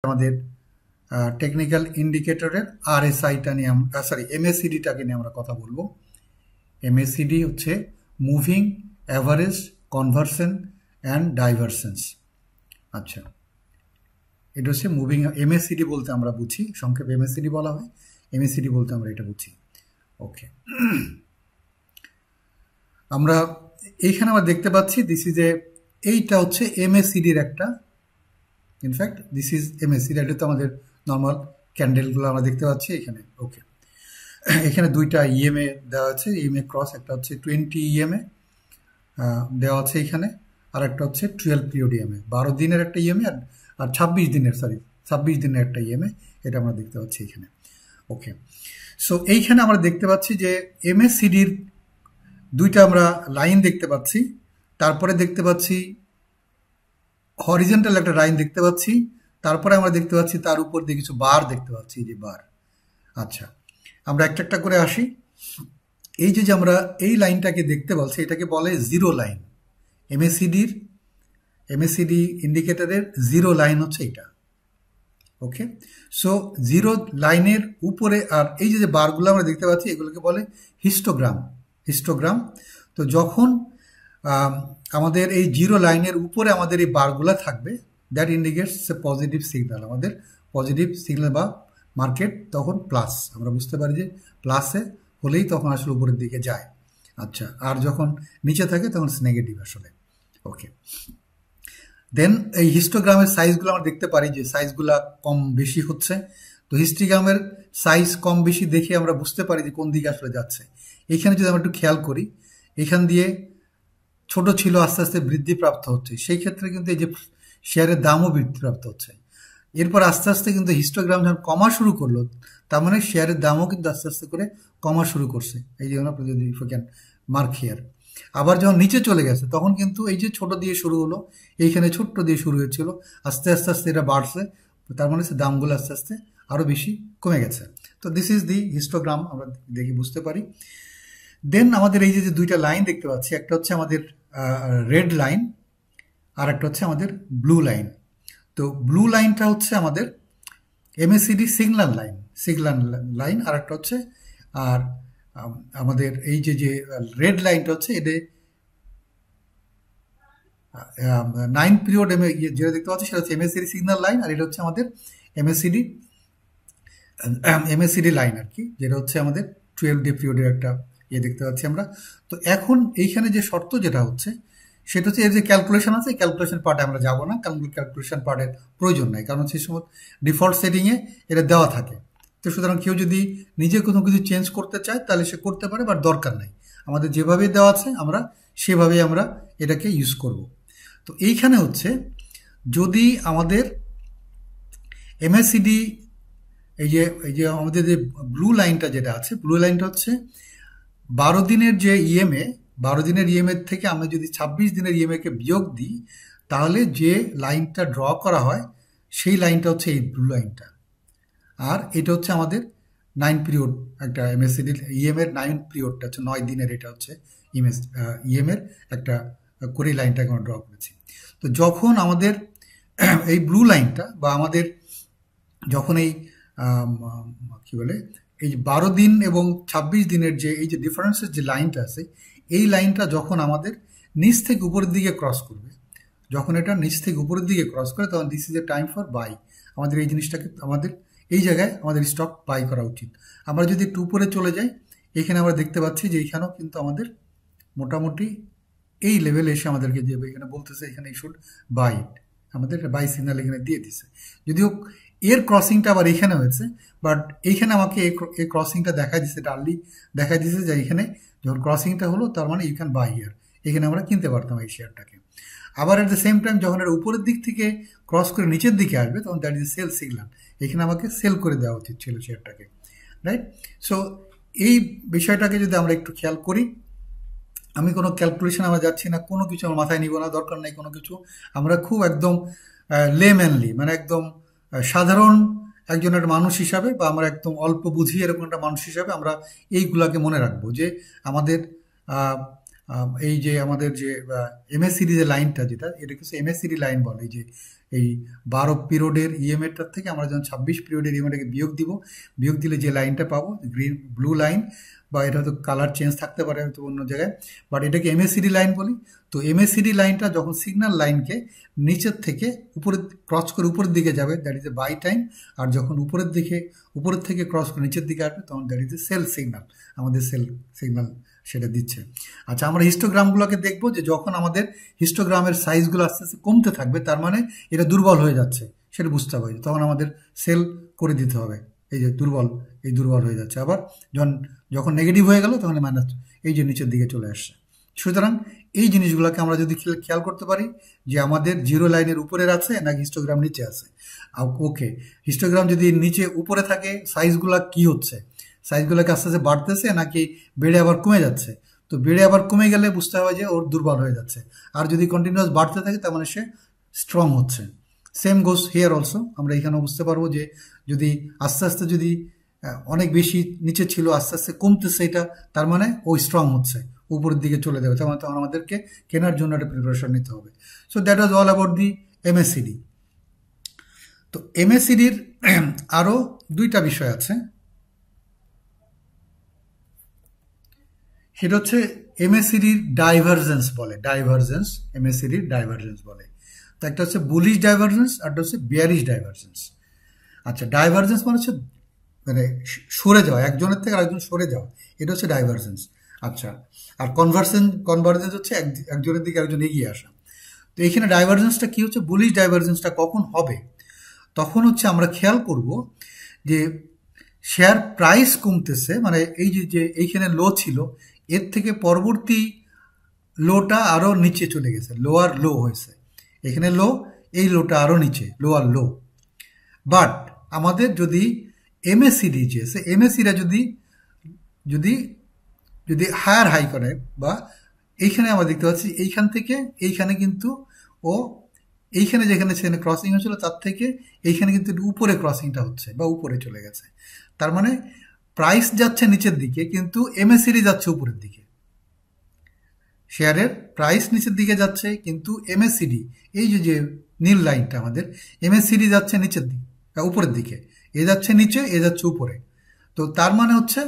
আমাদের টেকনিক্যাল ইন্ডিকেটরের আরএসআইটা নিয়ে এমএসিডিটাকে নিয়ে আমরা কথা বলবো। এমএসিডি হচ্ছে মুভিং অ্যাভারেজ কনভার্সন অ্যান্ড ডাইভারসেন্স। আচ্ছা, এটা হচ্ছে মুভিং এমএসিডি বলতে আমরা বুঝি, সংক্ষেপে এমএসিডি বলা হয়, এমএসিডি বলতে আমরা এটা বুঝি। ওকে, আমরা এইখানে আমরা দেখতে পাচ্ছি এইটা হচ্ছে এমএসিডির একটা, ইনফ্যাক্ট দিস ইজ এমএসিডি। এটা তো আমাদের নর্মাল ক্যান্ডেলগুলো আমরা দেখতে পাচ্ছি এখানে। ওকে, এখানে দুইটা ইএমএ দেওয়া আছে, ইএমএ ক্রস, একটা হচ্ছে 20 ইএমএ দেওয়া আছে এখানে, আর একটা হচ্ছে 12 পিরিয়ড ইএমএ, 12 দিনের একটা ইএমএ আর 26 দিনের একটা ইএমএ, এটা আমরা দেখতে পাচ্ছি এখানে। ওকে, সো এইখানে আমরা দেখতে পাচ্ছি যে এমএসিডির দুইটা আমরা লাইন দেখতে পাচ্ছি, তারপরে দেখতে পাচ্ছি হরিজন্টাল একটা লাইন দেখতে পাচ্ছি, তারপরে আমরা দেখতে পাচ্ছি তার উপর দিয়ে কিছু বার দেখতে পাচ্ছি, যে বার। আচ্ছা, আমরা একটা একটা করে আসি। এই যে আমরা এই লাইনটাকে দেখতে পাচ্ছি, এটাকে বলে জিরো লাইন। এমএসিডি ইন্ডিকেটরের জিরো লাইন হচ্ছে এটা। ওকে, সো জিরো লাইনের উপরে আর এই যে বারগুলো আমরা দেখতে পাচ্ছি, এগুলোকে বলে হিস্টোগ্রাম। তো যখন আমাদের এই জিরো লাইনের উপরে আমাদের এই বারগুলো থাকবে, that indicates a positive signal, আমাদের পজিটিভ সিগন্যাল বা মার্কেট তখন প্লাস, আমরা বুঝতে পারি যে প্লাসে হলেই তখন আসলে উপরের দিকে যায়। আচ্ছা, আর যখন নিচে থাকে তখন নেগেটিভ আসলে। ওকে, দেন এই হিস্টোগ্রামের সাইজগুলো আমরা দেখতে পারি যে সাইজগুলো কম বেশি হচ্ছে। তো হিস্টোগ্রামের সাইজ কম বেশি দেখে আমরা বুঝতে পারি যে কোন দিকে আসলে যাচ্ছে। এখানে যদি আমরা একটু খেয়াল করি, এখান দিয়ে ছোট ছিল, আস্তে আস্তে বৃদ্ধিপ্রাপ্ত হচ্ছে, সেই ক্ষেত্রে কিন্তু এই যে শেয়ারের দামও বৃদ্ধিপ্রাপ্ত হচ্ছে। এরপর আস্তে আস্তে কিন্তু হিস্টোগ্রাম যখন কমা শুরু করলো, তার মানে শেয়ারের দামও কিন্তু আস্তে আস্তে করে কমা শুরু করছে। এই যে আপনি যদি মার্ক হিয়ার, আবার যখন নিচে চলে গেছে তখন কিন্তু এই যে ছোট দিয়ে শুরু হলো, এইখানে ছোট্ট দিয়ে শুরু হয়েছিল, আস্তে আস্তে এটা বাড়ছে, তার মানে সে দামগুলো আস্তে আস্তে আরও বেশি কমে গেছে। তো দিস ইজ দি হিস্টোগ্রাম, আমরা দেখি বুঝতে পারি। দেন আমাদের এই যে দুইটা লাইন দেখতে পাচ্ছি, একটা হচ্ছে আমাদের রেড লাইন আর একটা হচ্ছে আমাদের ব্লু লাইন। তো ব্লু লাইনটা হচ্ছে আমাদের এমএসিডি সিগন্যাল লাইন, আর একটা হচ্ছে আর আমাদের এই যে রেড লাইনটা হচ্ছে এটা 9 পিরিয়ড যেটা দেখতে পাচ্ছি সেটা হচ্ছে এমএসিডি সিগন্যাল লাইন, আর এটা হচ্ছে আমাদের এমএসিডি লাইন আর কি, যেটা হচ্ছে আমাদের 12 ডে পিরিয়ডের একটা দেখতে পাচ্ছি আমরা। তো এখন এইখানে যে শর্ত যেটা হচ্ছে সেটা হচ্ছে এর যে ক্যালকুলেশন আছে, ক্যালকুলেশন পার্টে আমরা যাবো না, কারণ ক্যালকুলেশন পার্টের প্রয়োজন নাই, কারণ সেই সময় ডিফল্ট সেটিংয়ে এটা দেওয়া থাকে। তো সুতরাং কেউ যদি নিজে কোনো কিছু চেঞ্জ করতে চায় তাহলে সে করতে পারে, বাট দরকার নাই, আমাদের যেভাবে দেওয়া আছে আমরা সেভাবেই আমরা এটাকে ইউজ করব। তো এইখানে হচ্ছে যদি আমাদের এমএসিডি এই যে আমাদের যে ব্লু লাইনটা যেটা আছে, ব্লু লাইনটা হচ্ছে 12 দিনের যে ইএমএ, 12 দিনের ইএমএ থেকে আমরা যদি 26 দিনের ইএমএকে বিয়োগ দিই, তাহলে যে লাইনটা ড্র করা হয় সেই লাইনটা হচ্ছে এই ব্লু লাইনটা। আর এটা হচ্ছে আমাদের 9 পিরিয়ড একটা এমএসিডি ইএমএর 9 পিরিয়ডটা হচ্ছে 9 দিনের, এটা হচ্ছে ইএমএর একটা করে লাইনটাকে আমরা ড্র করেছি। তো যখন আমাদের এই ব্লু লাইনটা বা আমাদের যখন এই কি বলে এই 12 দিন এবং 26 দিনের যে এই যে ডিফারেন্সের যে লাইনটা আছে, এই লাইনটা যখন আমাদের নিচ থেকে উপরের দিকে ক্রস করবে, যখন এটা নিচ থেকে উপরের দিকে ক্রস করে, তখন this is a time for buy. আমাদের এই জিনিসটাকে আমাদের এই জায়গায় আমাদের স্টক বাই করা উচিত। আমরা যদি একটু উপরে চলে যাই, এখানে আমরা দেখতে পাচ্ছি যে এইখানেও কিন্তু আমাদের মোটামুটি এই লেভেলে এসে আমাদেরকে যে এখানে বলতেছে এখানে শুড বাই, আমাদের বাই সিগন্যাল এখানে দিয়ে দিছে। যদিও এর ক্রসিংটা আবার এখানে হয়েছে, বাট এইখানে আমাকে এই ক্রসিংটা দেখাই দিচ্ছে, ডার্লি দেখাই দিচ্ছে যে এখানে যখন ক্রসিংটা হলো তার মানে ইউ ক্যান বাই হিয়ার, এখানে আমরা কিনতে পারতাম এই শেয়ারটাকে। আবার এট দ্য সেম টাইম যখন এটা উপরের দিক থেকে ক্রস করে নিচের দিকে আসবে, তখন দ্যাট ইজ সেল সিগন্যাল, এখানে আমাকে সেল করে দেওয়া উচিত ছিল শেয়ারটাকে, রাইট? সো এই বিষয়টাকে যদি আমরা একটু খেয়াল করি, আমি কোনো ক্যালকুলেশন আমরা যাচ্ছি না, কোনো কিছু আমার মাথায় নিব না, দরকার নেই কোনো কিছু। আমরা খুব একদম লেম্যানলি, মানে একদম সাধারণ একজনের মানুষ হিসাবে, বা আমরা একদম অল্প বুঝি এরকম একটা মানুষ হিসাবে আমরা এইগুলাকে মনে রাখবো যে আমাদের এই যে আমাদের যে এমএসসিডি যে লাইনটা, যেটা এটাকে এমএসসিডি লাইন বলে, এই যে এই 12 পিরিয়ডের ইএমএটার থেকে আমরা যখন 26 পিরিয়ডের ইএমএটাকে বিয়োগ দিব, বিয়োগ দিলে যে লাইনটা পাবো গ্রিন ব্লু লাইন, বা এটা হয়তো কালার চেঞ্জ থাকতে পারে হয়তো অন্য জায়গায়, বাট এটাকে এমএসিডি লাইন বলি। তো এমএসিডি লাইনটা যখন সিগন্যাল লাইনকে নিচের থেকে উপরের ক্রস করে উপরের দিকে যাবে, that is a buy time. আর যখন উপরের থেকে ক্রস করে নিচের দিকে আসবে, তখন that is a sell signal, আমাদের সেল সিগন্যাল সেটা দিচ্ছে। আচ্ছা, আমরা হিস্টোগ্রামগুলোকে দেখবো যে যখন আমাদের হিস্টোগ্রামের সাইজগুলো আস্তে আস্তে কমতে থাকবে, তার মানে এটা দুর্বল হয়ে যাচ্ছে, সেটা বুঝতে হবে। তখন আমাদের সেল করে দিতে হবে, এই যে দুর্বল হয়ে যাচ্ছে। আবার যখন নেগেটিভ হয়ে গেল, তখন মাইনাস, এই যে নিচের দিকে চলে আসছে। সুতরাং এই জিনিসগুলোকে আমরা যদি খেয়াল করতে পারি যে আমাদের জিরো লাইনের উপরের আছে নাকি হিস্টোগ্রাম নিচে আছে। ওকে, হিস্টোগ্রাম যদি নিচে উপরে থাকে, সাইজগুলো কি হচ্ছে, সাইজগুলোকে আস্তে আস্তে বাড়তেছে নাকি বেড়ে আবার কমে যাচ্ছে। তো বেড়ে আবার কমে গেলে বুঝতে হবে যে ওর দুর্বল হয়ে যাচ্ছে। আর যদি কন্টিনিউয়াস বাড়তে থাকে, তার মানে সে স্ট্রং হচ্ছে। সেম গোস হিয়ার অলসো, আমরা এখানেও বুঝতে পারবো যে যদি আস্তে আস্তে যদি অনেক বেশি নিচে ছিল, আস্তে আস্তে কমতেছে, এটা তার মানে ও স্ট্রং হচ্ছে, উপরের দিকে চলে যাবে, তখন আমাদেরকে কেনার জন্য একটা প্রিপারেশন নিতে হবে। So that was all about the MACD. তো এমএসিডির আরও দুইটা বিষয় আছে, সেটা হচ্ছে এমএসিডির ডাইভারজেন্স বলে, এমএসিডির ডাইভারজেন্স বলে। তো একটা হচ্ছে বুলিশ ডাইভারজেন্স, আর একটা হচ্ছে বিয়ারিশ ডাইভারজেন্স। আচ্ছা, ডাইভারজেন্স মানে হচ্ছে মানে সরে যাওয়া, একজনের থেকে আরেকজন সরে যাওয়া, এটা হচ্ছে ডাইভারজেন্স। আচ্ছা, আর কনভার্জেন্স হচ্ছে একজনের দিকে আরেকজন এগিয়ে আসা। তো এইখানে ডাইভারজেন্সটা কি হচ্ছে, বুলিশ ডাইভারজেন্সটা কখন হবে, তখন হচ্ছে আমরা খেয়াল করব যে শেয়ার প্রাইস কমতেছে, মানে এই যে এইখানে লো ছিল, এর থেকে পরবর্তী লোটা আরও নিচে চলে গেছে, লোয়ার লো হয়েছে, এখানে লো, এই লোটা আরও নিচে, লোয়ার লো। বাট আমাদের যদি এমএসিডি যে এমএসিরা যদি যদি যদি হায়ার হাই করে, বা এইখানে আমরা দেখতে পাচ্ছি এইখান থেকে এইখানে কিন্তু ও এইখানে যেখানে সেখানে ক্রসিং হচ্ছিল, তার থেকে এইখানে কিন্তু উপরে ক্রসিংটা হচ্ছে বা উপরে চলে গেছে। তার মানে প্রাইস যাচ্ছে নিচের দিকে, কিন্তু এমএসিডি যাচ্ছে উপরের দিকে। শেয়ারের প্রাইস নিচের দিকে যাচ্ছে, কিন্তু এমএসিডি, এই যে নীল লাইনটা আমাদের, এমএসিডি যাচ্ছে নিচের দিকে, উপরের দিকে, এ যাচ্ছে নিচে, এ যাচ্ছে উপরে। তো তার মানে হচ্ছে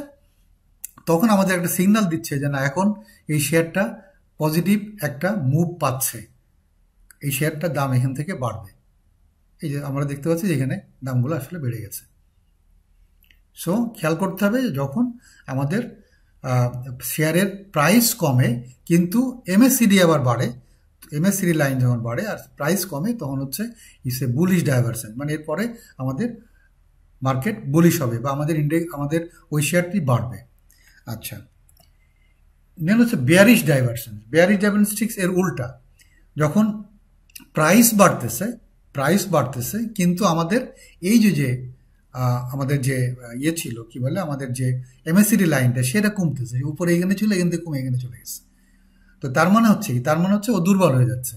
তখন আমাদের একটা সিগন্যাল দিচ্ছে যে না, এখন এই শেয়ারটা পজিটিভ একটা মুভ পাচ্ছে, এই শেয়ারটার দাম এখান থেকে বাড়বে। এই যে আমরা দেখতে পাচ্ছি যে এখানে দামগুলো আসলে বেড়ে গেছে। সো খেয়াল করতে হবে যখন আমাদের শেয়ারের প্রাইস কমে কিন্তু এমএসসিডি আবার বাড়ে, এমএসসিডি লাইন যখন বাড়ে আর প্রাইস কমে, তখন হচ্ছে ইস এ বুলিশ ডাইভারশন, মানে এরপরে আমাদের মার্কেট বুলিশ হবে বা আমাদের ওই শেয়ারটি বাড়বে। আচ্ছা, নেন হচ্ছে বেয়ারিশ ডাইভারশন। বেয়ারিশ ডাইভারশন ঠিক এর উল্টা, যখন প্রাইস বাড়তেছে কিন্তু আমাদের এই যে আমাদের যে ইয়ে ছিল কি বলে, আমাদের যে এমএসিডি লাইনটা সেটা কমতেছে, উপরে এখানে ছিল, এখান থেকে কমে এখানে চলে গেছে। তো তার মানে হচ্ছে ও দুর্বল হয়ে যাচ্ছে।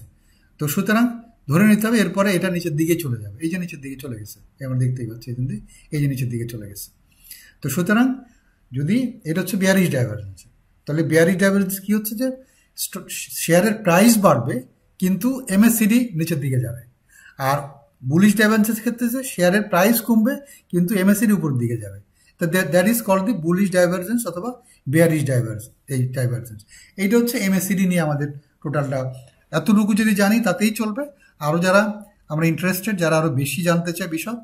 তো সুতরাং ধরে নিতে হবে এরপরে এটা নিচের দিকে চলে যাবে, এই যে নিচের দিকে চলে গেছে, আমরা দেখতেই পাচ্ছি এখান থেকে এই যে নিচের দিকে চলে গেছে। তো সুতরাং যদি এটা হচ্ছে বিয়ারিশ ডাইভারজেন্স, তাহলে বিয়ারিশ ডাইভারজেন্স কি হচ্ছে যে শেয়ারের প্রাইস বাড়বে কিন্তু এমএসসিডি নিচের দিকে যাবে। আর বুলিশ ডাইভারজেন্সের ক্ষেত্রে যে শেয়ারের প্রাইস কমবে কিন্তু এমএসসিডি উপরের দিকে যাবে। তো that is called the bullish divergence অথবা বিয়ারিশ ডাইভারজেন্স। এইটা হচ্ছে এমএসসিডি নিয়ে আমাদের টোটালটা। এতটুকু যদি জানি তাতেই চলবে। আরও যারা আমরা ইন্টারেস্টেড, যারা আরও বেশি জানতে চায় বিষয়,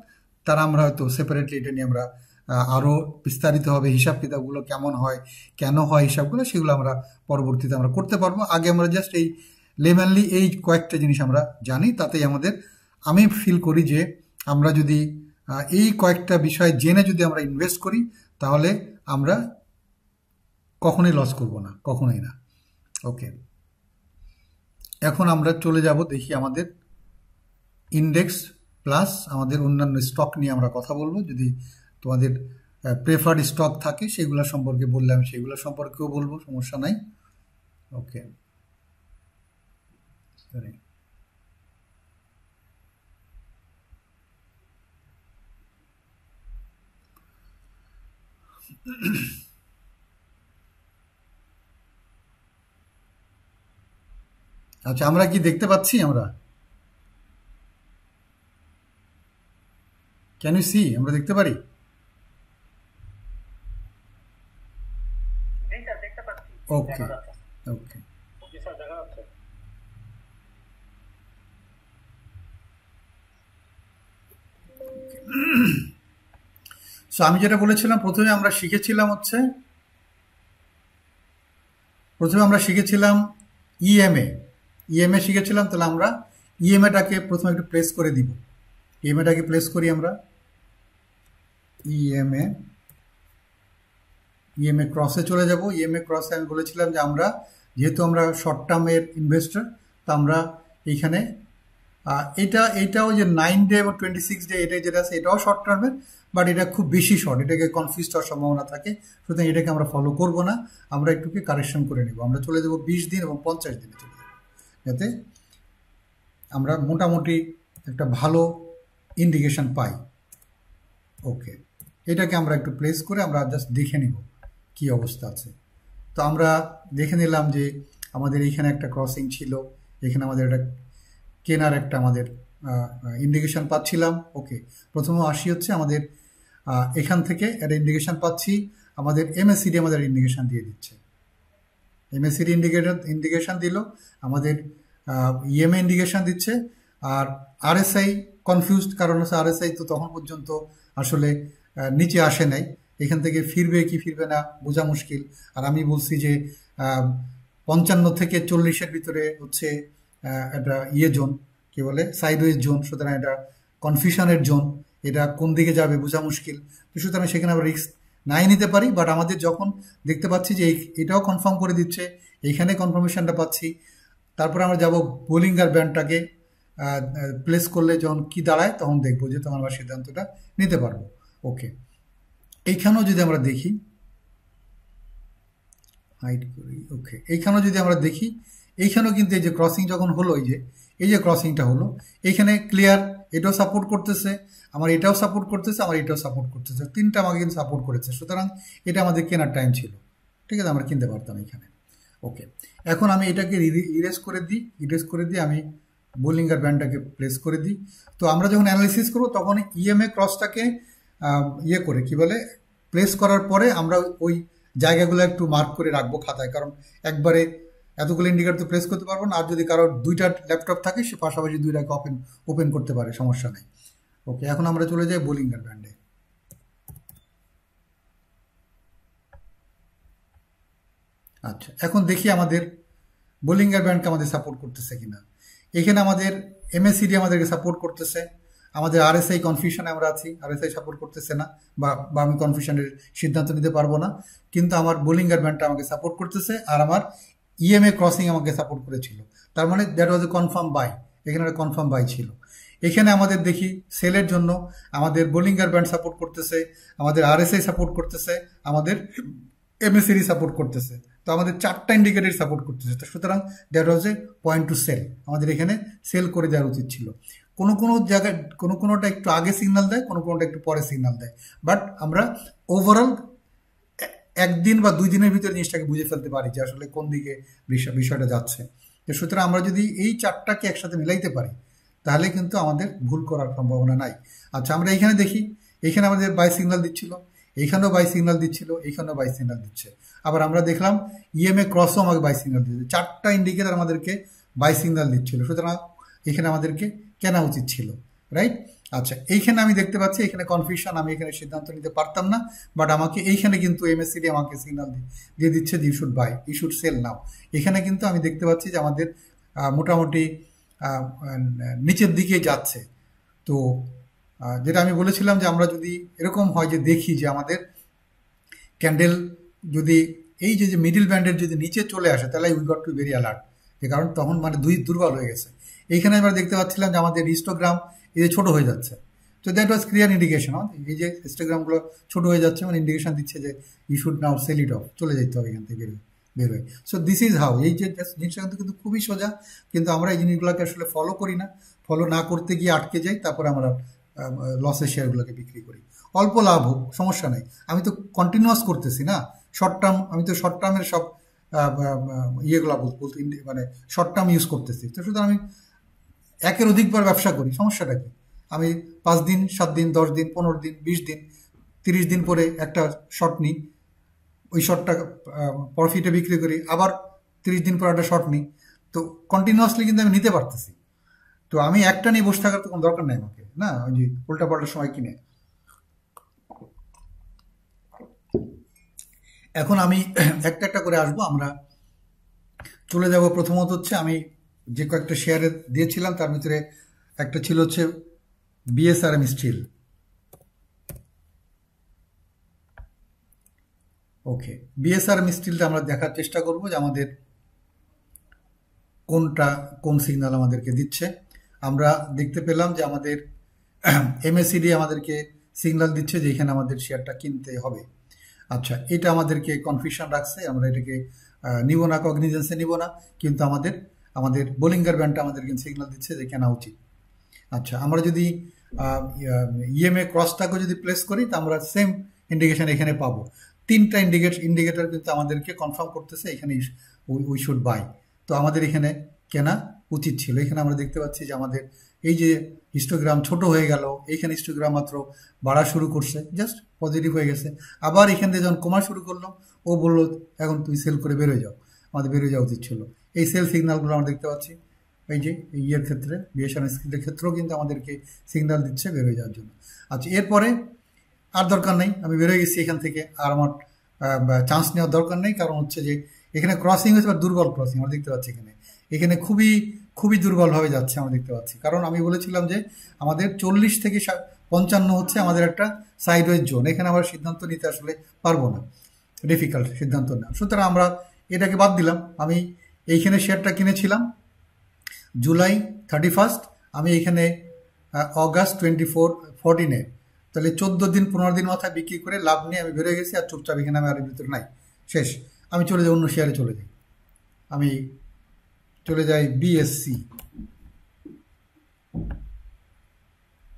তারা আমরা হয়তো সেপারেটলি এটা নিয়ে আমরা আরও বিস্তারিতভাবে হিসাব কিতাবগুলো কেমন হয়, কেন হয় হিসাবগুলো, সেগুলো আমরা পরবর্তীতে আমরা করতে পারবো। আগে আমরা জাস্ট এই লেমেনলি এই কয়েকটা জিনিস আমরা জানি, তাতেই আমি ফিল করি যে আমরা যদি এই কয়েকটা বিষয় জেনে যদি আমরা ইনভেস্ট করি, তাহলে আমরা কখনোই লস করব না, কখনোই না। ওকে, এখন আমরা চলে যাব, দেখি আমাদের ইন্ডেক্স প্লাস আমাদের অন্যান্য স্টক নিয়ে আমরা কথা বলবো। যদি তোমাদের প্রেফার্ড স্টক থাকে সেগুলো সম্পর্কে বললে আমি সেগুলো সম্পর্কেও বলবো, সমস্যা নাই। ওকে, আচ্ছা, আমরা কি দেখতে পাচ্ছি? আমরা ক্যান ইউ সি? আমরা দেখতে পারি? ওকে, ওকে। সো আমি যেটা বলেছিলাম, প্রথমে আমরা শিখেছিলাম ইএমএ। ইএমএ শিখেছিলাম, তাহলে আমরা ইএমএটাকে প্রথমে একটু প্লেস করে দিব। ইএমএটাকে প্লেস করি আমরা। ইএমএ ক্রসে চলে যাব। ইএমএ ক্রসে আমি বলেছিলাম যে আমরা যেহেতু আমরা শর্ট টার্মের ইনভেস্টর, তো আমরা এইখানে এটাও যে 9 ডে এবং 26 ডে এটা যেটা আছে এটাও শর্ট টার্মের, বাট এটা খুব বেশি শর্ট, এটাকে কনফিউজ হওয়ার সম্ভাবনা থাকে। সুতরাং এটাকে আমরা ফলো করব না, আমরা একটুকে কারেকশন করে নেব। আমরা চলে যাব 20 দিন এবং 50 দিনে চলে যাব, যাতে আমরা মোটামুটি একটা ভালো ইন্ডিকেশন পাই। ওকে, এটাকে আমরা একটু প্লেস করে আমরা জাস্ট দেখে নিব কি অবস্থা আছে। তো আমরা দেখে নিলাম যে আমাদের এইখানে একটা ক্রসিং ছিল, এখানে আমাদের একটা কেনার একটা আমাদের ইন্ডিকেশন পাচ্ছিলাম। ওকে, প্রথমে আসি হচ্ছে আমাদের এখান থেকে একটা ইন্ডিকেশন পাচ্ছি, আমাদের এমএসিডি আমাদের ইন্ডিকেশন দিয়ে দিচ্ছে। এমএসিডি ইন্ডিকেশন দিল, আমাদের ইএমএ ইন্ডিকেশন দিচ্ছে, আর আরএসআই কনফিউজড, কারণ হচ্ছে আরএসআই তো তখন পর্যন্ত আসলে নিচে আসে নাই, এখান থেকে ফিরবে কি ফিরবে না বোঝা মুশকিল। আর আমি বলছি যে 55 থেকে 40-এর ভিতরে হচ্ছে একটা জোন, কি বলে সাইডওয়েজ জোন, সুতরাং এটা কনফিউশনের জোন, এটা কোন দিকে যাবে বোঝা মুশকিল। তো সুতরাং সেখানে আমরা রিস্ক নাই নিতে পারি। বাট আমাদের যখন দেখতে পাচ্ছি যে এটাও কনফার্ম করে দিচ্ছে, এইখানে কনফার্মেশনটা পাচ্ছি, তারপরে আমরা যাব বোলিঙ্গার ব্যান্ডটাকে প্লেস করলে যখন কি দাঁড়ায় তখন দেখবো, যে তখন আমরা সিদ্ধান্তটা নিতে পারবো। ওকে, এইখানেও যদি আমরা দেখি, হাইড করি, ওকে, এইখানেও যদি আমরা দেখি, এইখানেও কিন্তু এই যে ক্রসিং যখন হলো, এই যে ক্রসিংটা হলো, এইখানে ক্লিয়ার এটাও সাপোর্ট করতেছে, আমার এটাও সাপোর্ট করতেছে, আমার এটাও সাপোর্ট করতেছে, তিনটা আমাকে কিন্তু সাপোর্ট করেছে। সুতরাং এটা আমাদের কেনার টাইম ছিল, ঠিক আছে, আমরা কিনতে পারতাম এখানে। ওকে, এখন আমি এটাকে ইরেজ করে দিই, আমি বোলিঙ্গার ব্যান্ডটাকে প্লেস করে দিই। তো আমরা যখন অ্যানালিসিস করবো তখন ইএমএ ক্রসটাকে করে কি বলে প্লেস করার পরে আমরা ওই জায়গাগুলো একটু মার্ক করে রাখবো খাতায়, কারণ একবারে এতগুলো ইন্ডিকেটর তো প্লেস করতে পারবো না। আর যদি কারোর দুইটা ল্যাপটপ থাকে, সে পাশাপাশি দুইটাকে ওপেন করতে পারে, সমস্যা নেই। ওকে, এখন আমরা চলে যাই বোলিঙ্গার ব্যান্ডে। আচ্ছা, এখন দেখি আমাদের বোলিঙ্গার ব্যান্ডকে আমাদের সাপোর্ট করতেছে কিনা। এখানে আমাদের এমএসিডি আমাদেরকে সাপোর্ট করতেছে, আমাদের আরএসআই কনফিউশনে আমরা আছি, আরএসআই সাপোর্ট করতেছে না, বা আমি কনফিউশনের সিদ্ধান্ত নিতে পারবো না। কিন্তু আমার বোলিঙ্গার ব্যান্ডটা আমাকে সাপোর্ট করতেছে, আর আমার ইএমএ ক্রসিং আমাকে সাপোর্ট করেছিল। তার মানে that was a confirm buy, এখানে একটা কনফার্ম বাই ছিল। এখানে আমাদের দেখি সেলের জন্য আমাদের বোলিঙ্গার ব্যান্ড সাপোর্ট করতেছে, আমাদের আরএসআই সাপোর্ট করতেছে, আমাদের এমএসিডি সাপোর্ট করতেছে। তো আমাদের 4টা ইন্ডিকেটর সাপোর্ট করতেছে। তো সুতরাং that was a point to sell, আমাদের এখানে সেল করে দেওয়ার উচিত ছিল। কোনো জায়গায় কোনোটা একটু আগে সিগন্যাল দেয়, কোনোটা একটু পরে সিগন্যাল দেয়, বাট আমরা ওভারঅল একদিন বা 2 দিনের ভিতরে জিনিসটাকে বুঝে ফেলতে পারি যে আসলে কোন দিকে বিষয়টা যাচ্ছে। তো সুতরাং আমরা যদি এই 4টাকে একসাথে মিলাইতে পারি, তাহলে কিন্তু আমাদের ভুল করার সম্ভাবনা নাই। আচ্ছা, আমরা এখানে দেখি, এখানে আমাদের বাই সিগন্যাল দিচ্ছিল, এইখানেও বাই সিগন্যাল দিচ্ছিল, এইখানেও বাই সিগন্যাল দিচ্ছে। আবার আমরা দেখলাম ইএমএ ক্রসও আমাকে বাই সিগন্যাল দিচ্ছে, 4টা ইন্ডিকেটর আমাদেরকে বাই সিগন্যাল দিচ্ছিল। সুতরাং এখানে আমাদেরকে কেনা উচিত ছিল, রাইট? আচ্ছা, এইখানে আমি দেখতে পাচ্ছি এখানে কনফিউশন, আমি এখানে সিদ্ধান্ত নিতে পারতাম না, বাট আমাকে এইখানে কিন্তু এমএসসিডি আমাকে সিগন্যাল দিয়ে দিচ্ছে যে you should buy, you should sell now. এখানে কিন্তু আমি দেখতে পাচ্ছি যে আমাদের মোটামুটি নিচের দিকে যাচ্ছে। তো যেটা আমি বলেছিলাম যে আমরা যদি এরকম হয় যে দেখি যে আমাদের ক্যান্ডেল যদি এই যে মিডিল ব্যান্ডের যদি নিচে চলে আসে, তাহলে we got to very alert, যে কারণ তখন মানে দুর্বল হয়ে গেছে। এইখানে আমরা দেখতে পাচ্ছিলাম যে আমাদের হিস্টোগ্রাম এই যে ছোটো হয়ে যাচ্ছে। তো দ্যাট ওয়াজ ক্লিয়ার ইন্ডিকেশন, এই যে হিস্টোগ্রামগুলো ছোটো হয়ে যাচ্ছে, মানে ইন্ডিকেশন দিচ্ছে যে you should now sell it off, চলে যেতে হবে এখান থেকে বের হয়ে। সো দিস ইজ হাউ, এই যে জিনিসটা কিন্তু খুবই সোজা, কিন্তু আমরা এই জিনিসগুলোকে আসলে ফলো করি না, ফলো না করতে গিয়ে আটকে যাই, তারপরে আমরা লসের শেয়ারগুলোকে বিক্রি করি। অল্প লাভ হোক সমস্যা নাই, আমি তো কন্টিনিউয়াস করতেছি না শর্ট টার্ম, আমি তো শর্ট টার্মের সব ইয়েগুলো বলতে মানে শর্ট টার্ম ইউজ করতেছি। তো সুতরাং আমি একের অধিকবার ব্যবসা করি, সমস্যাটা কি? আমি 5 দিন, 7 দিন, 10 দিন, 15 দিন, 20 দিন, 30 দিন পরে একটা শর্ট নিই, ওই শর্টটা প্রফিটে বিক্রি করি, আবার 30 দিন পর একটা শর্ট নিই। তো কন্টিনিউয়াসলি কিন্তু আমি নিতে পারতেছি। তো আমি একটা নিয়ে বসে থাকার তো কোনো দরকার নেই আমাকে, না ওই যে উল্টা পাল্টা সময় কিনে। এখন আমি একটা একটা করে আসবো, আমরা চলে যাব। প্রথমত হচ্ছে আমি যে কয়েকটা শেয়ারে দিয়েছিলাম তার ভিতরে একটা ছিল হচ্ছে বিএসআরএম স্টিল। ওকে, বিএসআরএম স্টিলটা আমরা দেখার চেষ্টা করব যে আমাদের কোনটা কোন সিগন্যাল আমাদেরকে দিচ্ছে। আমরা দেখতে পেলাম যে আমাদের এমএসিডি আমাদেরকে সিগন্যাল দিচ্ছে যে এখানে আমাদের শেয়ারটা কিনতে হবে। আচ্ছা, এটা আমাদেরকে কনফিউশন রাখছে, আমরা এটাকে নিব না, কগনিজেন্সে নিব না, কিন্তু আমাদের আমাদের বোলিঙ্গার ব্যান্ডটা আমাদেরকে সিগন্যাল দিচ্ছে যে কেনা উচিত। আচ্ছা, আমরা যদি ইএমএ ক্রসটাকে যদি প্লেস করি তা আমরা সেম ইন্ডিকেশন এখানে পাবো। তিনটা ইন্ডিকেটর কিন্তু আমাদেরকে কনফার্ম করতেছে এখানে উই শুড বাই। তো আমাদের এখানে কেনা উচিত ছিল। এখানে আমরা দেখতে পাচ্ছি যে আমাদের এই যে হিস্টোগ্রাম ছোট হয়ে গেল, এইখানে হিস্টোগ্রাম মাত্র বাড়া শুরু করছে, জাস্ট পজিটিভ হয়ে গেছে। আবার এখান থেকে যখন কমা শুরু করলো, ও বললো এখন তুই সেল করে বেরোয় যাও, আমাদের বেরোয় যাওয়া উচিত ছিল। এই সেল সিগন্যালগুলো আমরা দেখতে পাচ্ছি, এই যে ইয়ের ক্ষেত্রে বিএসআর স্কিলের ক্ষেত্রেও কিন্তু আমাদেরকে সিগন্যাল দিচ্ছে বেরোয় যাওয়ার জন্য। আচ্ছা, এরপরে আর দরকার নেই, আমি বেরোয় গেছি এখান থেকে, আর আমার চান্স নেওয়ার দরকার নেই। কারণ হচ্ছে যে এখানে ক্রসিং হয়েছে, বা দুর্বল ক্রসিং আমরা দেখতে পাচ্ছি এখানে, এখানে খুবই খুবই দুর্বলভাবে যাচ্ছে আমরা দেখতে পাচ্ছি। কারণ আমি বলেছিলাম যে আমাদের 40 থেকে 55 হচ্ছে আমাদের একটা সাইডওয়েজ জোন, এখানে আমরা সিদ্ধান্ত নিতে আসলে পারবো না, ডিফিকাল্ট সিদ্ধান্ত নেওয়া। সুতরাং আমরা এটাকে বাদ দিলাম। আমি এইখানে শেয়ারটা কিনেছিলাম জুলাই 31, আমি এখানে অগাস্ট 14-এ, তাহলে 14 দিন 15 দিন মাথায় বিক্রি করে লাভ নিয়ে আমি বেরোয় গেছি, আর চুপচাপ এখানে আমি আর ভিতরে নাই, শেষ। আমি চলে যাই অন্য শেয়ারে, চলে যাই, আমি চলে যাই বিএসসি।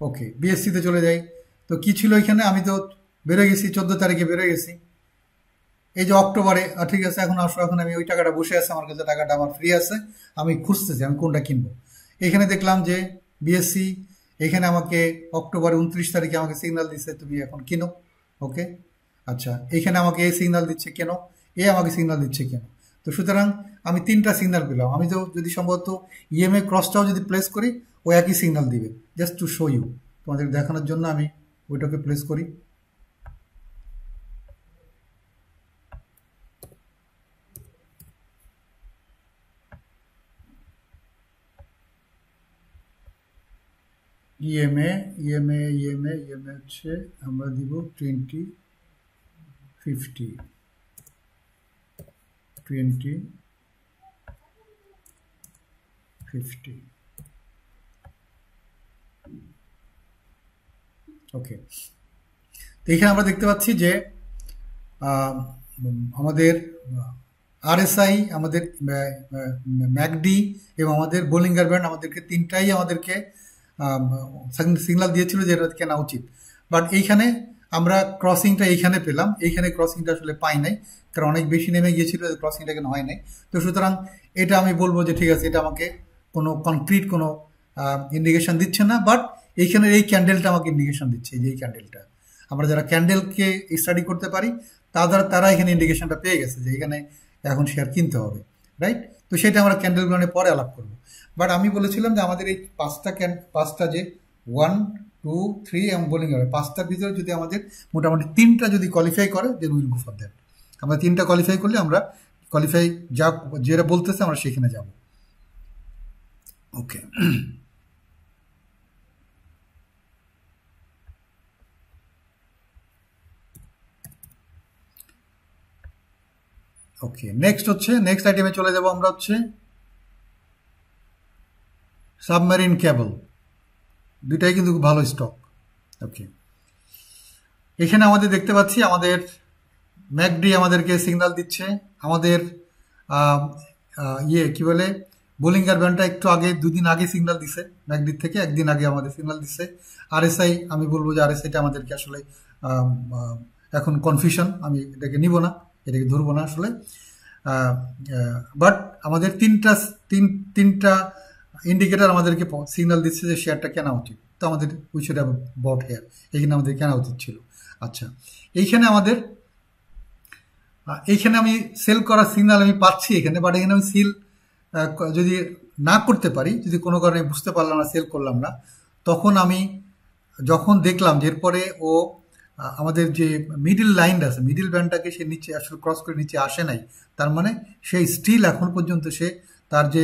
ওকে, বিএসসিতে চলে যাই। তো কি ছিল এখানে, আমি তো বেরোয় গেছি 14 তারিখে বেরোয় গেছি, এই যে অক্টোবরে। ঠিক আছে, এখন আসো, এখন আমি ওই টাকাটা বসে আছে আমার কাছে, টাকাটা আমার ফ্রি আছে, আমি খুঁজতেছি আমি কোনটা কিনবো। এখানে দেখলাম যে বিএসসি এখানে আমাকে অক্টোবরে 29 তারিখে আমাকে সিগন্যাল দিচ্ছে তুমি এখন কিনো। ওকে, আচ্ছা, এখানে আমাকে এ সিগন্যাল দিচ্ছে কেন, এ আমাকে সিগন্যাল দিচ্ছে কেন। তো সুতরাং আমি তিনটা সিগন্যাল পেলাম। আমি তো যদি সম্ভবত ইএমএ ক্রসটাও যদি প্লেস করি ও একই সিগন্যাল দিবে, জাস্ট টু শো ইউ, তোমাদের দেখানোর জন্য আমি ওইটাকে প্লেস করি। ইএমএ ইএমএ ইএমএ ইএমএ হচ্ছে আমরা দিব 20, 50, 20, 50। ওকে, তো এখানে আমরা দেখতে পাচ্ছি যে আমাদের আরএসআই, আমাদের ম্যাকডি এবং আমাদের বোলিঙ্গার ব্যান্ড আমাদেরকে তিনটাই আমাদেরকে সিগন্যাল দিয়েছিল যে এটা কেনা উচিত। বাট এইখানে আমরা ক্রসিংটা এইখানে পেলাম, এইখানে ক্রসিংটা আসলে পাই নাই, কারণ অনেক বেশি নেমে গিয়েছিল, ক্রসিংটা কেন হয় নাই। তো সুতরাং এটা আমি বলবো যে ঠিক আছে, এটা আমাকে কোনো কনক্রিট কোনো ইন্ডিকেশন দিচ্ছে না। বাট এইখানের এই ক্যান্ডেলটা আমাকে ইন্ডিকেশন দিচ্ছে, যে এই ক্যান্ডেলটা আমরা যারা ক্যান্ডেলকে স্টাডি করতে পারি তারা এখানে ইন্ডিকেশনটা পেয়ে গেছে যে এখানে এখন শেয়ার কিনতে হবে, রাইট। তো সেটা আমরা ক্যান্ডেলগুলো নিয়ে পরে আলাপ করবো। বাট আমি বলেছিলাম যে আমাদের এই পাঁচটা যে 1, 2, 3 এবং বোলিং হবে, পাঁচটার ভিতরে যদি আমাদের মোটামুটি তিনটা যদি কোয়ালিফাই করে, then will go for that. আমরা তিনটা কোয়ালিফাই করলে আমরা কোয়ালিফাই যা যেটা বলতেছে আমরা সেখানে যাব। ওকে, ওকে, নেক্সট আইটেমে চলে যাব আমরা, হচ্ছে সাবমেরিন কেবল। দুইটাই কিন্তু খুব ভালো স্টক। ওকে, এখানে আমাদের দেখতে পাচ্ছি আমাদের ম্যাকডি আমাদেরকে সিগন্যাল দিচ্ছে, আমাদের কি বলে বোলিঙ্গার ব্যান্ডটা একটু আগে, 2 দিন আগে সিগন্যাল দিছে, ম্যাকডির থেকে 1 দিন আগে আমাদের সিগন্যাল দিচ্ছে। আরএসআই আমি বলবো যে আরএসআইটা আমাদেরকে আসলে এখন কনফিউশন, আমি এটাকে নিব না, এটাকে ধরবো না আসলে। বাট আমাদের তিনটা ইন্ডিকেটর আমাদেরকে সিগন্যাল দিচ্ছে যে শেয়ারটা কেনা উচিত। তো আমাদের we should have bought here, এখানে আমাদের কেনা উচিত ছিল। আচ্ছা, এইখানে আমাদের এইখানে আমি সেল করার সিগন্যাল আমি পাচ্ছি এখানে, বাট এখানে আমি সিল যদি না করতে পারি, যদি কোনো কারণে বুঝতে পারলাম না, সেল করলাম না, তখন আমি যখন দেখলাম যে এরপরে ও আমাদের যে মিডিল লাইনটা আছে, মিডিল ব্যান্ডটাকে সে নিচে আসলে ক্রস করে নিচে আসে নাই, তার মানে সেই স্টিল এখন পর্যন্ত সে তার যে